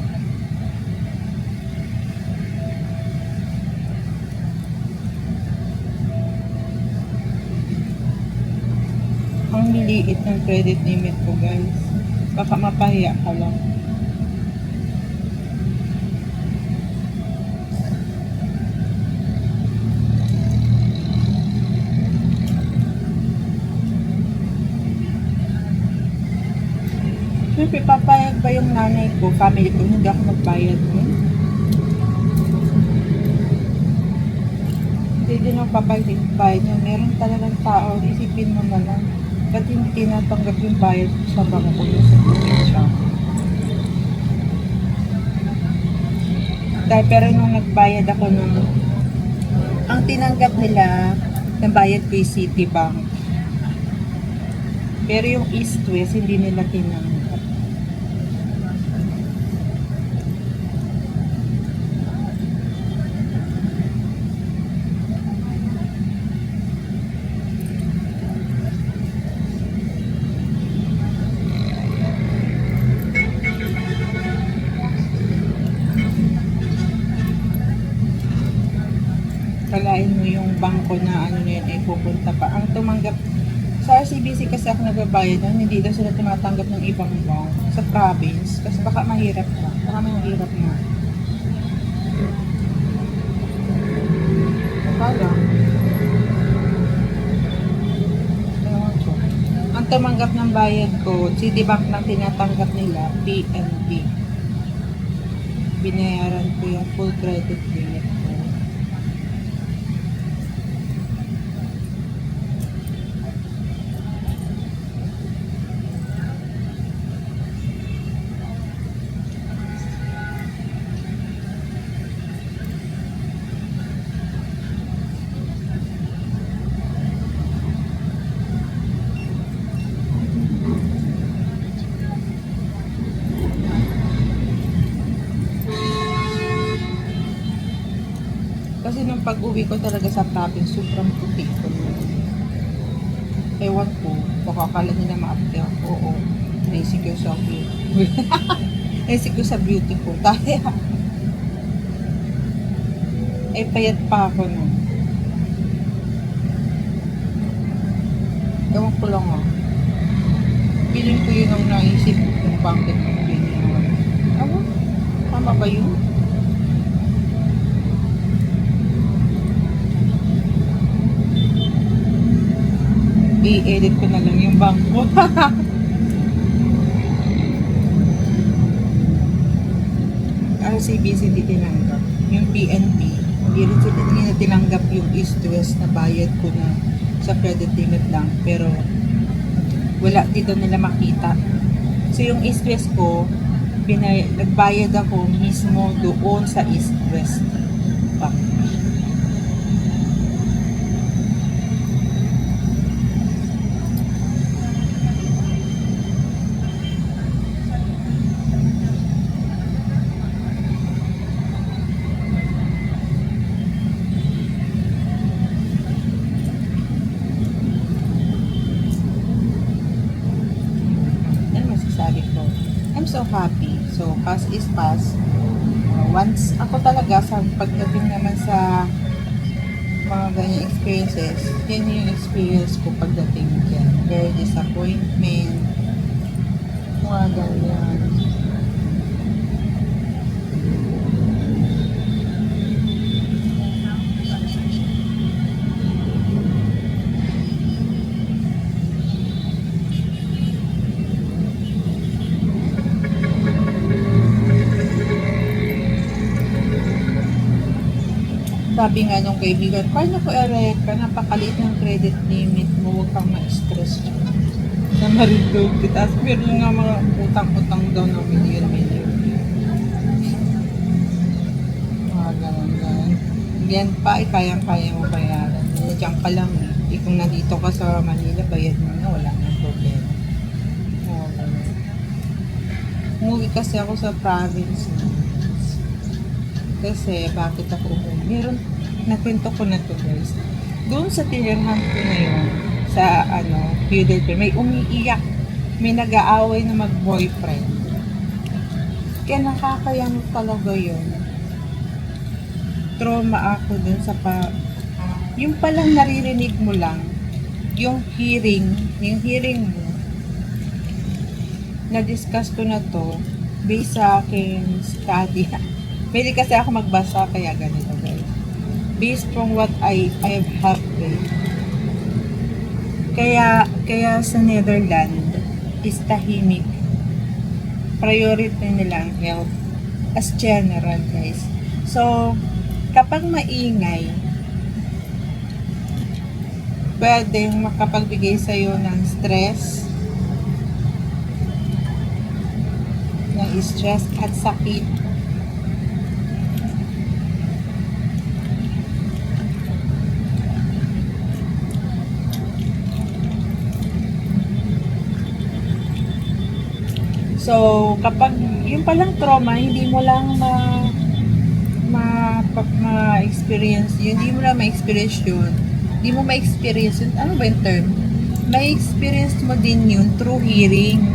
Ang liliit ng credit limit ko guys. Baka mapahiya ka lang. Siyempre, papayag ba yung nanay ko, family ko, hindi ako magbayad nun? Hindi din ako papayag nyo. Meron talagang tao, isipin mo na lang. Ba't hindi tinatanggap yung bayad sa bangko sa probinsya? Dahil pero nung nagbayad ako ng ang tinanggap nila ng bayad ko yung Citibank. Pero yung East West hindi nila tinanggap. Kalain mo yung bangko na ano na yun ay pupunta pa. Ang tumanggap sa RCBC kasi ako nagbabayad nun, hindi daw sila tumatanggap ng ibang bank sa province kasi baka mahirap ka. Baka mahirap nga. Baka ang tumanggap ng bayad ko, Citibank lang tinatanggap nila, PNB. Binayaran ko yung full credit limit ko. Kasi nung pag-uwi ko talaga sa province, sobrang puti ko. Ewan ko, baka akala nila ma-update ako. Oo, naisip ko sa beauty. Naisip ko sa beauty ko. Kaya, payat pa ako nun. Ewan ko lang Feeling ko yun ang naisip kung bakit ang ganyan. Ewan, tama ba yun? I-edit ko na lang yung bangko. RCBC hindi tinanggap. Yung PNP, hindi rin sila hindi tinanggap yung East West na bayad ko na sa credit limit lang. Pero wala dito nila makita. So yung East West ko, nagbayad ako mismo doon sa East West Bank. Sabi ko, I'm so happy. So, pass is pass. Once ako talaga sa pagdating naman sa mga ganyan experiences, yan yung experience ko pagdating dyan. Very disappointment, mga ganyan. Sabi nga nung kaibigan, paano ko Ereka, napakaliit ng credit limit mo, huwag kang ma-stress dyan. Sa Marinduque, tapos meron nga mga utang-utang daw ng milyon-milyon. Mga ganun. Again pa, kayang-kaya mo bayaran. Diyan ka lang eh. Kung nandito ka sa Manila, bayad mo na, wala nang problema. Mga ganun. Umuwi kasi ako sa province na. Kasi, bakit ako umuwi? Nakwento ko na to guys. Doon sa tinirhan ko na yun, sa Philadelphia, may umiiyak. May nag-aaway na mag-boyfriend. Kaya nakakayang talaga yun. Trauma ako dun sa yung palang naririnig mo lang, yung hearing mo, na-discuss ko na to, based sa aking study. Pwede kasi ako magbasa, kaya ganito guys. Based from what I have read. Kaya sa Netherlands is tahimik. Priority nila ang health as general guys. So, kapag maingay, pwedeng makapagbigay sa'yo ng stress at sakit. So, kapag yung palang trauma, hindi mo lang ma-experience yun, hindi mo lang ma-experience yun. Hindi mo ma-experience yun. Ano ba yung term? Ma-experience mo din yun through hearing.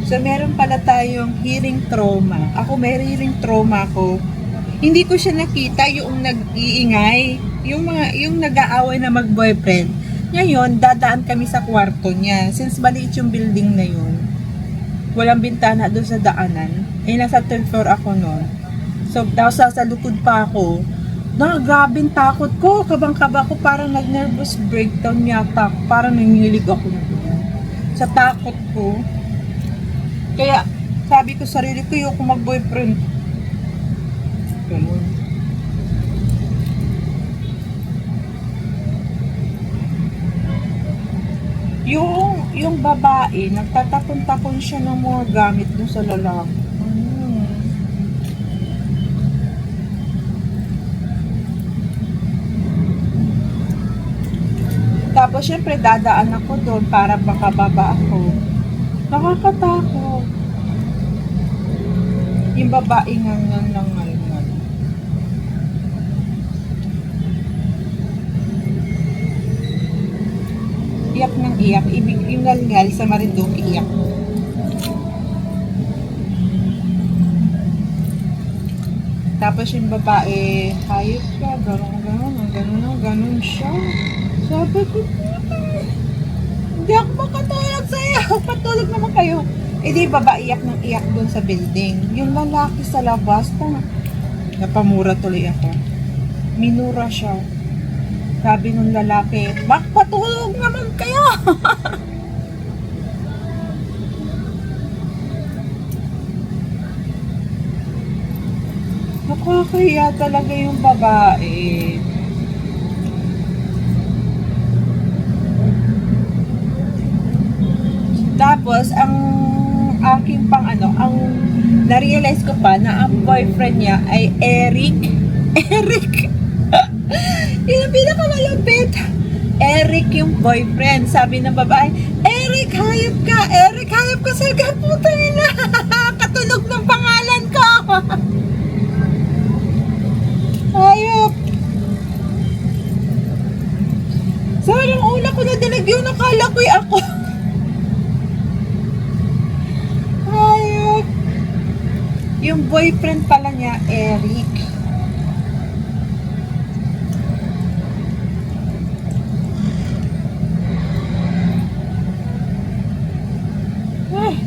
So, meron pala tayong hearing trauma. Ako, may hearing trauma ko. Hindi ko siya nakita yung nag-iingay. Yung nag-aaway na mag-boyfriend. Ngayon, dadaan kami sa kwarto niya. Since maliit yung building na yun, walang bintana doon sa daanan. Nasa 10th floor ako noon. So, sa lukod pa ako. Grabing takot ko. Kabang-kaba ko. Parang nag-nervous breakdown yata. Parang nangilig ako. Sa takot ko. Kaya, sabi ko sarili ko, yung mag-boyfriend. Ganun. Yung babae, nagtatapon-tapon siya ng mga gamit dun sa lalaki. Tapos, syempre, dadaan ako doon para makababa ako. Nakakatakot. Yung babae nga lang ngayon. Iyak ng iyak. Yung ngal sa Marinduque, iyak. Tapos yung babae, hayop ka, gano'n siya. Sabi ko, hindi ako makatulog sa'yo. Patulog naman kayo. Eh di babae iyak ng iyak doon sa building. Yung lalaki sa labas, napamura tuloy ako. Minura siya. Sabi nung lalaki, patulog naman kayo! Nakakahiya talaga yung babae. Tapos, ang aking ang na-realize ko pa na ang boyfriend niya ay Eric. Eric! Yun ang pinakamalapit. Eric yung boyfriend. Sabi ng babae, Eric, hayop ka! Eric, hayop ka! Sabi ka, putang ina! Katunog ng pangalan ko! Hayop! So, nung una ko na dinig yun, nakala ko'y ako. Hayop! Yung boyfriend pala niya, Eric. Ay,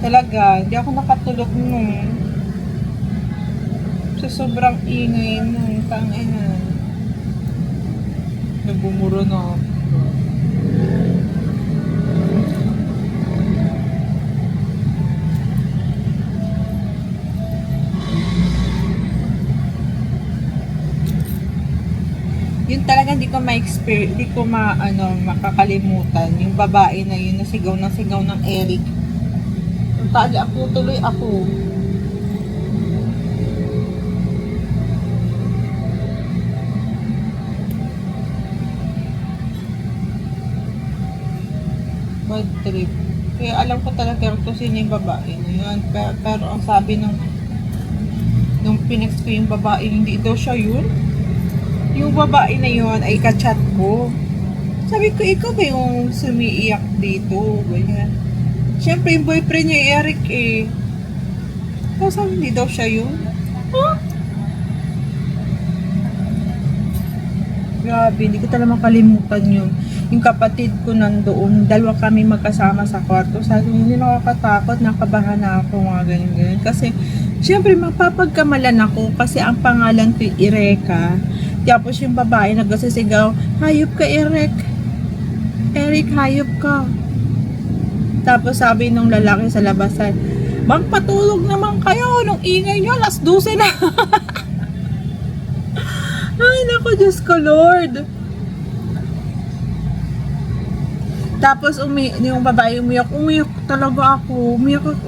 talaga, hindi ako nakatulog nun. Sa sobrang ingay nun, tangina. Nagumuro na ako. Yun talaga hindi ko makakalimutan yung babae na yun na sigaw ng Eric. Tali ako, tuloy ako. Bad trip. Kaya alam ko talaga kung sino yung babae na yun. Pero ang sabi nung pinex ko yung babae, hindi daw siya yun. Yung babae na yun ay kachat ko. Sabi ko, ikaw ba yung sumiiyak dito? Ganyan. Siyempre, yung boyfriend niya, Eric eh. Tapos hindi daw siya yun. Huh? Grabe, hindi ko talaga makalimutan yun. Yung kapatid ko nandoon, dalawa kami magkasama sa kwarto. Sabi, hindi nakakatakot, nakabahan na ako, mga ganyan-ganyan. Kasi, siyempre, mapapagkamalan ako kasi ang pangalan ko Ireka. Tapos yung babae nagsisigaw, hayop ka Eric. Eric, hayop ka. Tapos sabi nung lalaki sa labasan, magpatulog naman kayo nung ingay nyo, alas 12 na. Ay, naku, Diyos ko, Lord. Tapos yung babae umiyak talaga ako.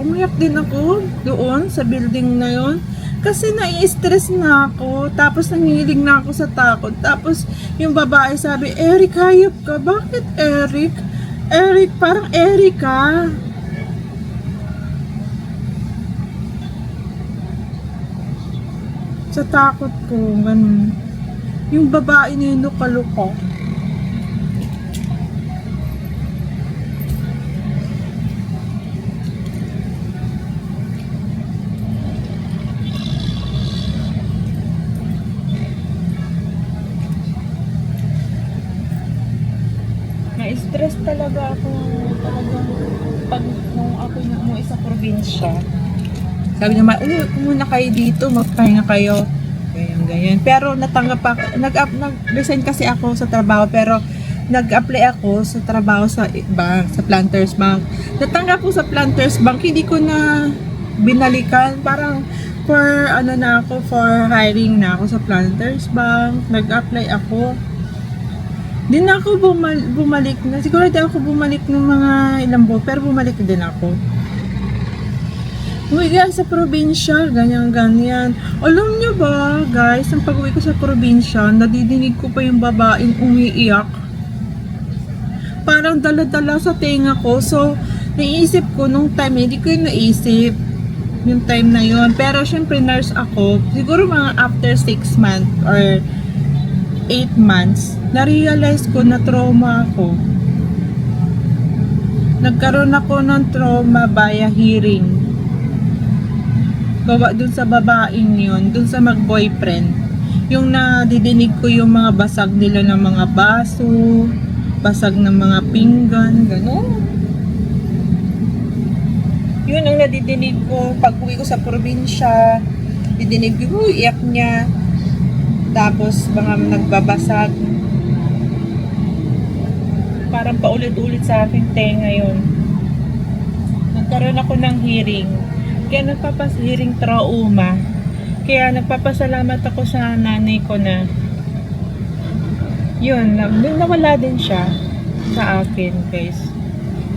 Umiyak din ako doon sa building na yon. Kasi nai-stress na ako. Tapos nangihiling na ako sa takot. Tapos yung babae sabi, Eric, hayop ka. Bakit Eric? Eric, parang Erika. Sa takot ko, ganun. Yung babae na yun, luka-luka. Na-stress talaga ako talagang pag nung ako mo sa probinsya. Sabi niya, muna kayo dito, magpahinga kayo. Ganyan. Pero natanggap ako, nag-resign kasi ako sa trabaho, pero nag-apply ako sa trabaho sa bank, sa Planters Bank. Natanggap ko sa Planters Bank, hindi ko na binalikan. Parang for hiring na ako sa Planters Bank. Nag-apply ako. Di na ako bumalik na. Siguro di ako bumalik ng mga ilang buwan, pero bumalik din ako. Uwi guys, sa probinsya, ganyan. Alam nyo ba, guys, ang pag-uwi ko sa probinsya, nadidinig ko pa yung babaeng umiiyak. Parang dala-dala sa tenga ko. So, naisip ko nung time, hindi ko yung naisip yung time na yon. Pero syempre, nurse ako. Siguro mga after 6 months or 8 months, na-realize ko na trauma ako. Nagkaroon ako ng trauma via hearing. Gawa dun sa babaeng yun, dun sa mag-boyfriend. Yung nadidinig ko yung mga basag nila ng mga baso, basag ng mga pinggan, gano'n. Yun ang nadidinig ko pag uwi ko sa probinsya. Didinig ko, iyak niya. Tapos mga nagbabasag. Parang paulit-ulit sa aking tenga yun. Nagkaroon ako ng hearing. Kaya nagpapas-hearing trauma. Kaya nagpapasalamat ako sa nanay ko na yun, nawala din siya sa akin, guys.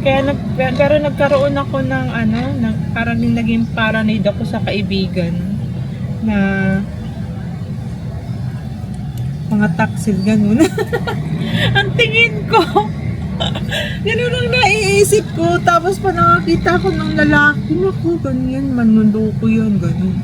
Kaya pero nagkaroon ako ng parang naging paranoid ako sa kaibigan na mga taksil, ganun. Ang tingin ko, ganun ang naiisip ko. Tapos pa nakakita ko ng lalaki, naku, ganyan, manluloko yun, ganun.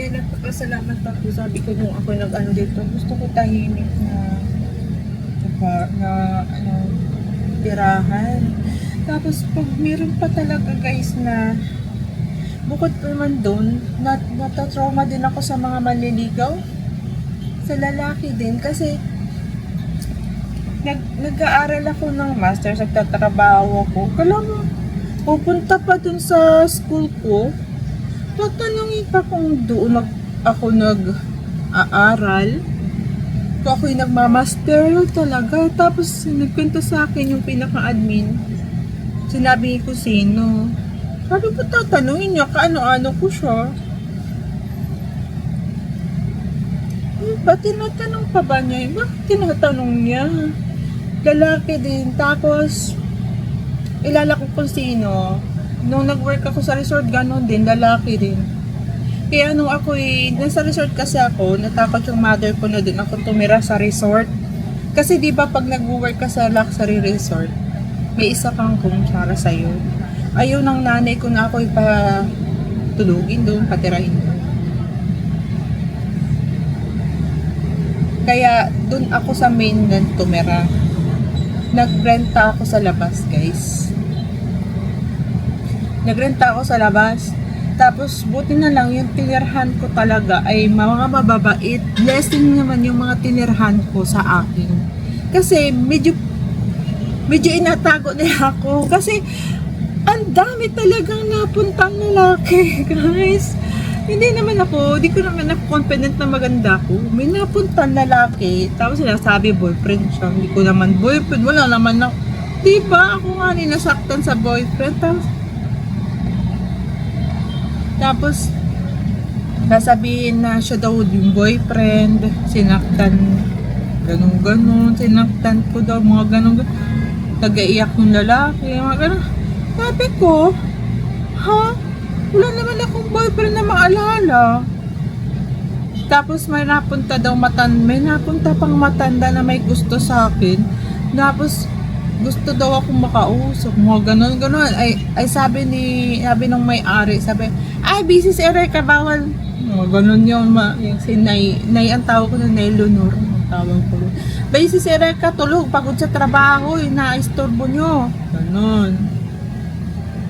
Nagpapasalamat ako. Sabi ko nung ako nag-ano dito, gusto ko tahimik na tirahan. Tapos pag meron pa talaga guys na bukod naman doon, natatrauma din ako sa mga manliligaw. Sa lalaki din kasi nag-aaral ako ng master's, nagtatrabaho ako. Kala mo, pupunta pa dun sa school ko, tatanungin pa kung doon ako nag-aaral. Kung ako'y nagmamaster talaga. Tapos nagkwento sa akin yung pinaka-admin. Sinabi ko sino. Sabi ko tatanungin niya, kaano-ano ko siya. Ba't tinatanong pa ba niya? Bakit tinatanong niya? Lalaki din. Tapos ilalako kung sino. Nung nag-work ako sa resort, gano'n din, lalaki din. Kaya nung nasa resort kasi ako, natakot yung mother ko na din ako tumira sa resort. Kasi di ba pag nag-work ka sa luxury resort, may isa kang kumsara sa'yo. Ayaw ng nanay ko na ako ipatulugin doon, patirahin doon. Kaya doon ako sa mainland tumira. Nagrenta ako sa labas, guys. Nagrenta ako sa labas. Tapos, buti na lang, yung tinirhan ko talaga ay mga mababait. Blessing naman yung mga tinirhan ko sa akin. Kasi, medyo inatago nila ako. Kasi, ang dami talagang napuntang lalaki, guys. Hindi ko naman ako confident na maganda ko. May napuntang lalaki. Tapos, sinasabi boyfriend siya. Hindi ko naman boyfriend. Wala naman ako. Diba? Ako nga ninasaktan sa boyfriend. Tapos, sasabihin na siya daw yung boyfriend, sinaktan, ganun-ganun, sinaktan ko daw, mga ganun-ganun, nag-iiyak yung lalaki, mga ganun. Sabi ko, wala naman akong boyfriend na maalala. Tapos may napunta pang matanda na may gusto sa akin. Tapos, gusto daw akong makausap, mga ganun-ganun. Ay sabi nung may-ari, sabi, ay, busy si Erika, bawal. Mga ganun yun, yung si Nay, ang tawag ko na Nay Leonor, ang tawag ko. Busy si Erika, tulog, pagod sa trabaho, inaistorbo nyo. Ganun.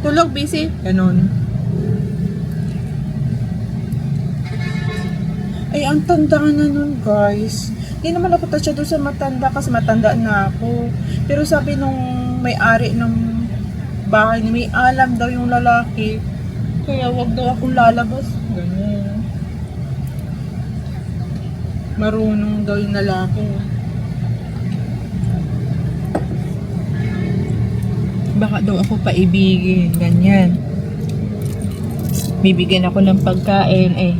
Tulog, busy, ganun. Ay, ang tanda na nun, guys. Hindi naman ako touch doon sa matanda kasi matanda na ako. Pero sabi nung may-ari ng bahay, may alam daw yung lalaki. Kaya wag daw akong lalabas. Ganun. Marunong daw yung lalaki. Baka daw ako paibigin. Ganyan. Bibigyan ako ng pagkain.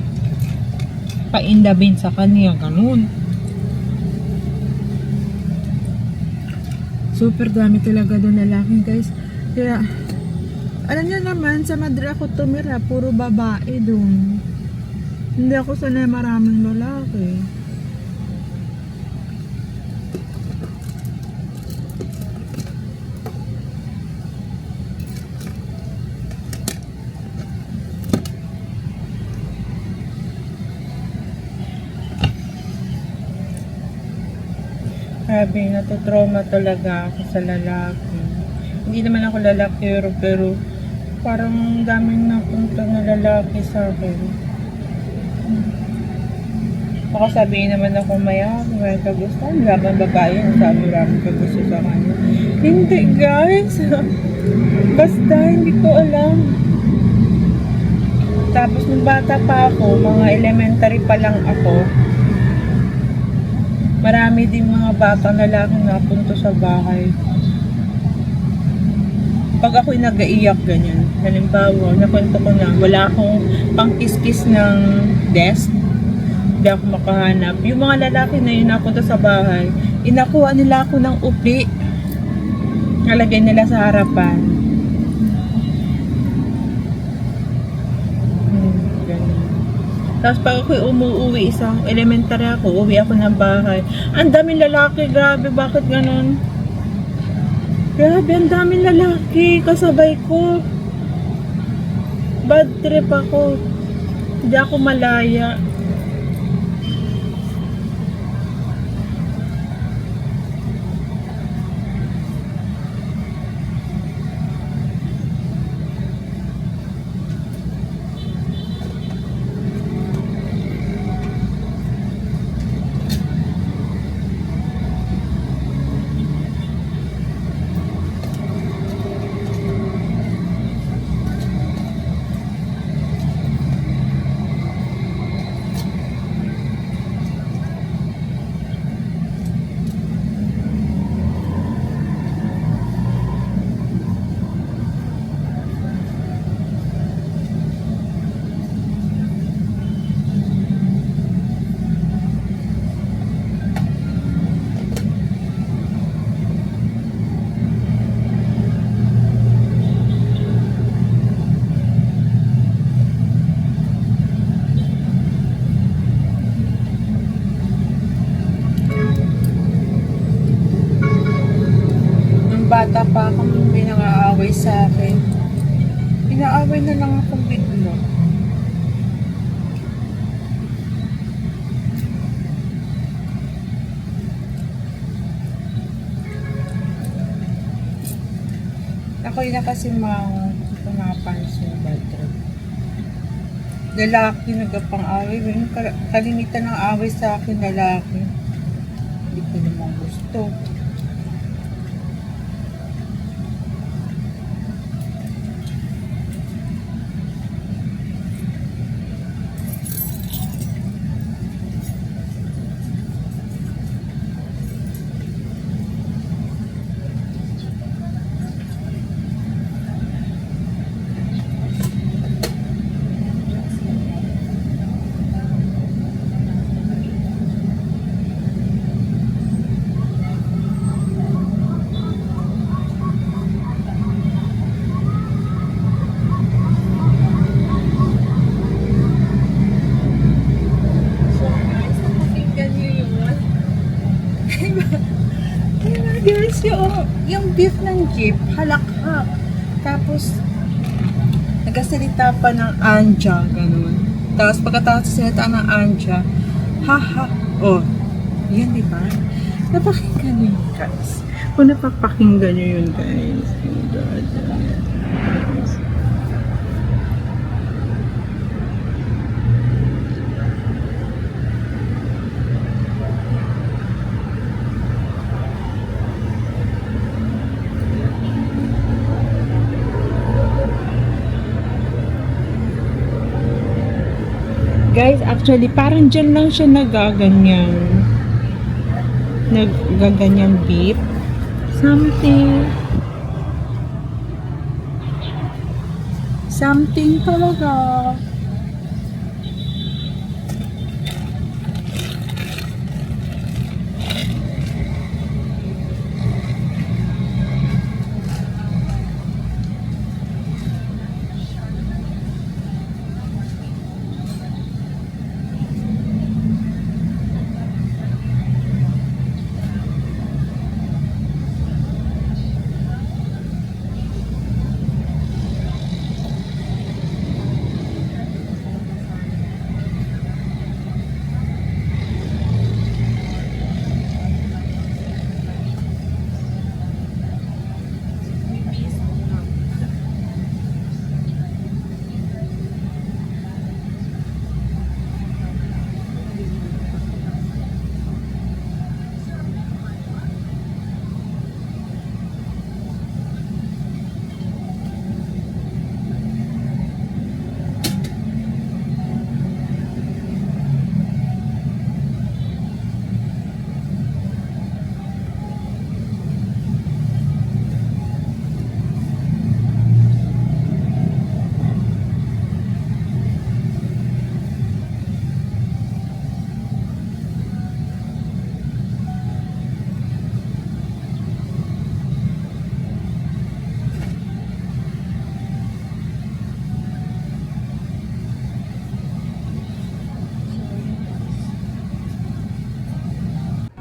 Paindabin sa kanya. Ganun. Super dami talaga doon lalaki, guys. Kaya, alam niyo naman, sa Madrid ako tumira, puro babae doon. Hindi ako sanay maraming lalaki. Grabe, natutrauma talaga ako sa lalaki. Hindi naman ako lalakero, pero parang daming napunta na lalaki sa akin. Baka sabihin naman ako may kagustuhan. Laban babae, ang sabi namin kagusto sa kanya. Hindi guys. Basta hindi ko alam. Tapos nung bata pa ako, mga elementary pa lang ako, marami din mga batang lalaki napunto sa bahay. Pag ako'y nag-iiyak ganyan, halimbawa, nakwento ko na, wala akong pangkiskis ng desk, hindi ako makahanap. Yung mga lalaki na yun napunta sa bahay, inakuha nila ako ng upi. Nalagay nila sa harapan. Ganun. Tapos pag ako'y umuwi, isang elementary ako, uwi ako ng bahay. Ang daming lalaki, grabe, bakit ganun? Grabe, ang daming lalaki, kasabay ko. Bad trip ako. Hindi ako malaya. Bata pa ako, may nang-aaway sa akin. Inaaway na lang akong bigla. Ako yun na kasi mga pumapansin ba ito. Lalaki nagpang-away. Kalimitan ng away sa akin, lalaki. Hindi ko naman gusto. Guys, yung beef ng jeep, halakhak. Tapos, nagkasalita pa ng anja, ganun. Tapos, pagkatapos salita ng anja, haha, oh, yan diba? Napakinggan nyo yun, guys. Kung napapakinggan nyo yun, guys. Oh, God. Guys, actually, parang dyan lang siya nagaganyan. Nagaganyan beep. Something talaga.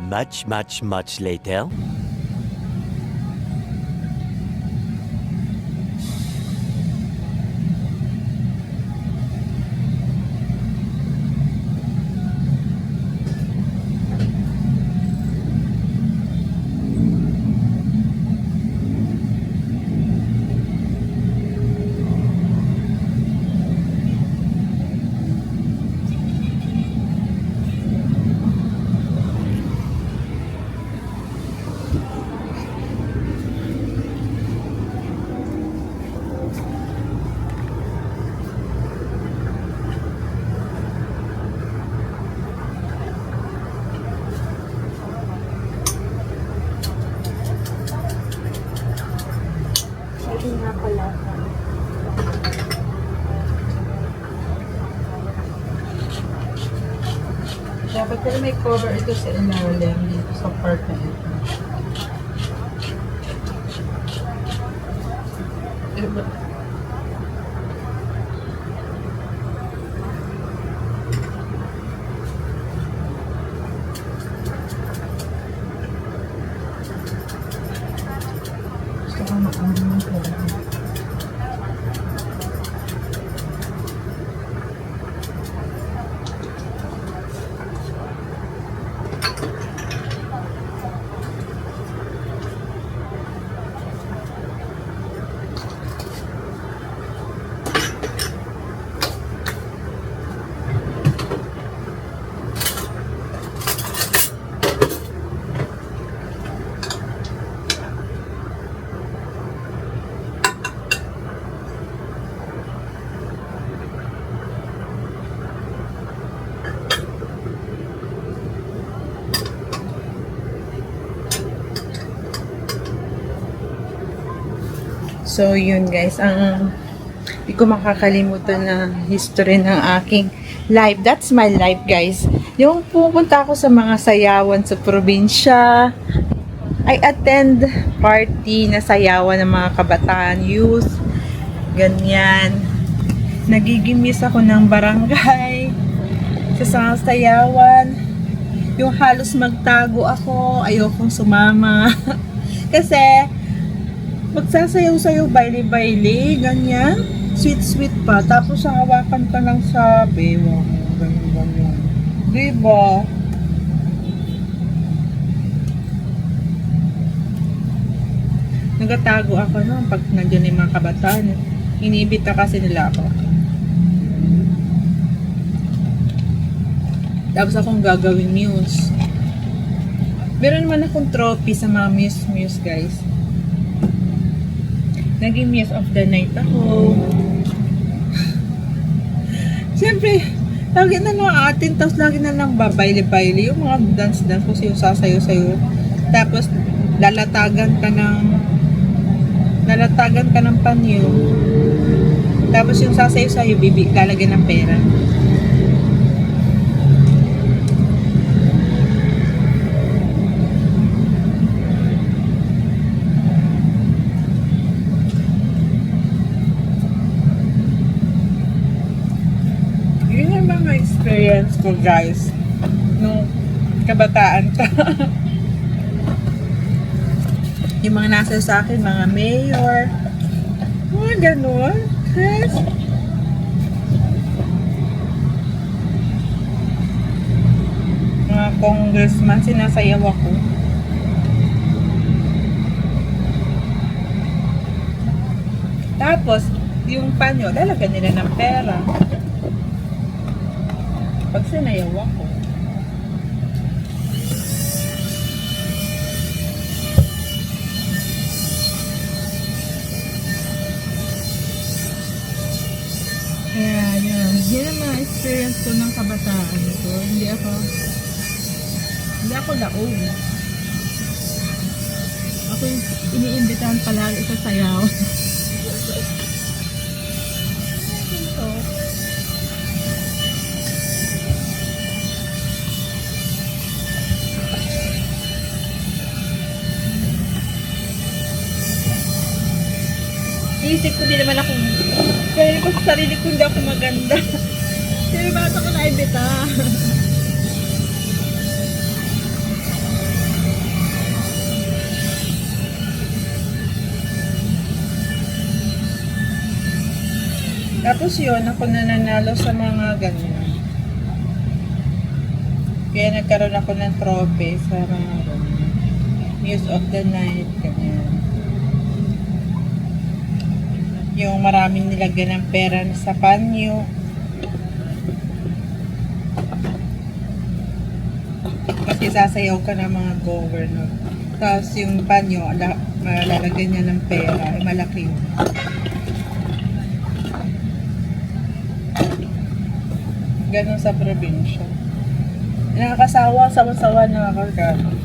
Much later. Sabi nga pala. Dapat pala may cover ito sa ilalim dito sa part na ito. Gusto ko makamit ng cover. So, yun guys, ang hindi ko makakalimutan na history ng aking life. That's my life, guys. Yung pupunta ako sa mga sayawan sa probinsya, I attend party na sayawan ng mga kabataan, youth, ganyan. Nagigimis ako ng barangay, sa sayawan. Yung halos magtago ako, ayokong sumama. Kasi, magsasayaw-sayaw, baili-baili, ganyan. Sweet-sweet pa. Tapos, hawakan ka ng sabi. Wow, ganyan-ganyan. Diba? Nagatago ako no, pag nandiyan yung mga kabataan. Iniibita kasi nila ako. Tapos akong gagawin muse. Meron naman akong trophy sa mga muse guys. Naging muse of the night ako. Siyempre, lagi na lang atin, tapos lagi na lang babayli-bayli. Yung mga dance-dance ko yung sasayo-sayo. Tapos, lalatagan ka ng panyo. Tapos yung sasayo-sayo, lalagyan ng pera. Yun yung mga experience ko guys nung kabataan ka. Yung mga nasa sa akin, mga mayor, mga ganun. Yes. Mga congressman, sinasayaw ako. Tapos, yung panyo, lalagyan nila ng pera. Pag sinayaw ako. Kaya, yan. Yan ang mga experience ko ng kabataan ko. Hindi ako laog. Ako yung iniimbitahan palagi sa sayaw. Isip ko din naman ako, kaya ko sa sarili ko hindi ako maganda. Kaya bakit ako naibita? Tapos yun, ako nananalo sa mga ganyan. Kaya nagkaroon ako ng trophy sa mga ganyan. News of the night, ganyan. Yung maraming nilagyan ng pera sa panyo. Kasi sasayaw ka ng mga governor. Tapos yung panyo, malalagyan niya ng pera, ay malaki. Ganon sa probinsya. Nakakasawa, sawa-sawa nakakagano.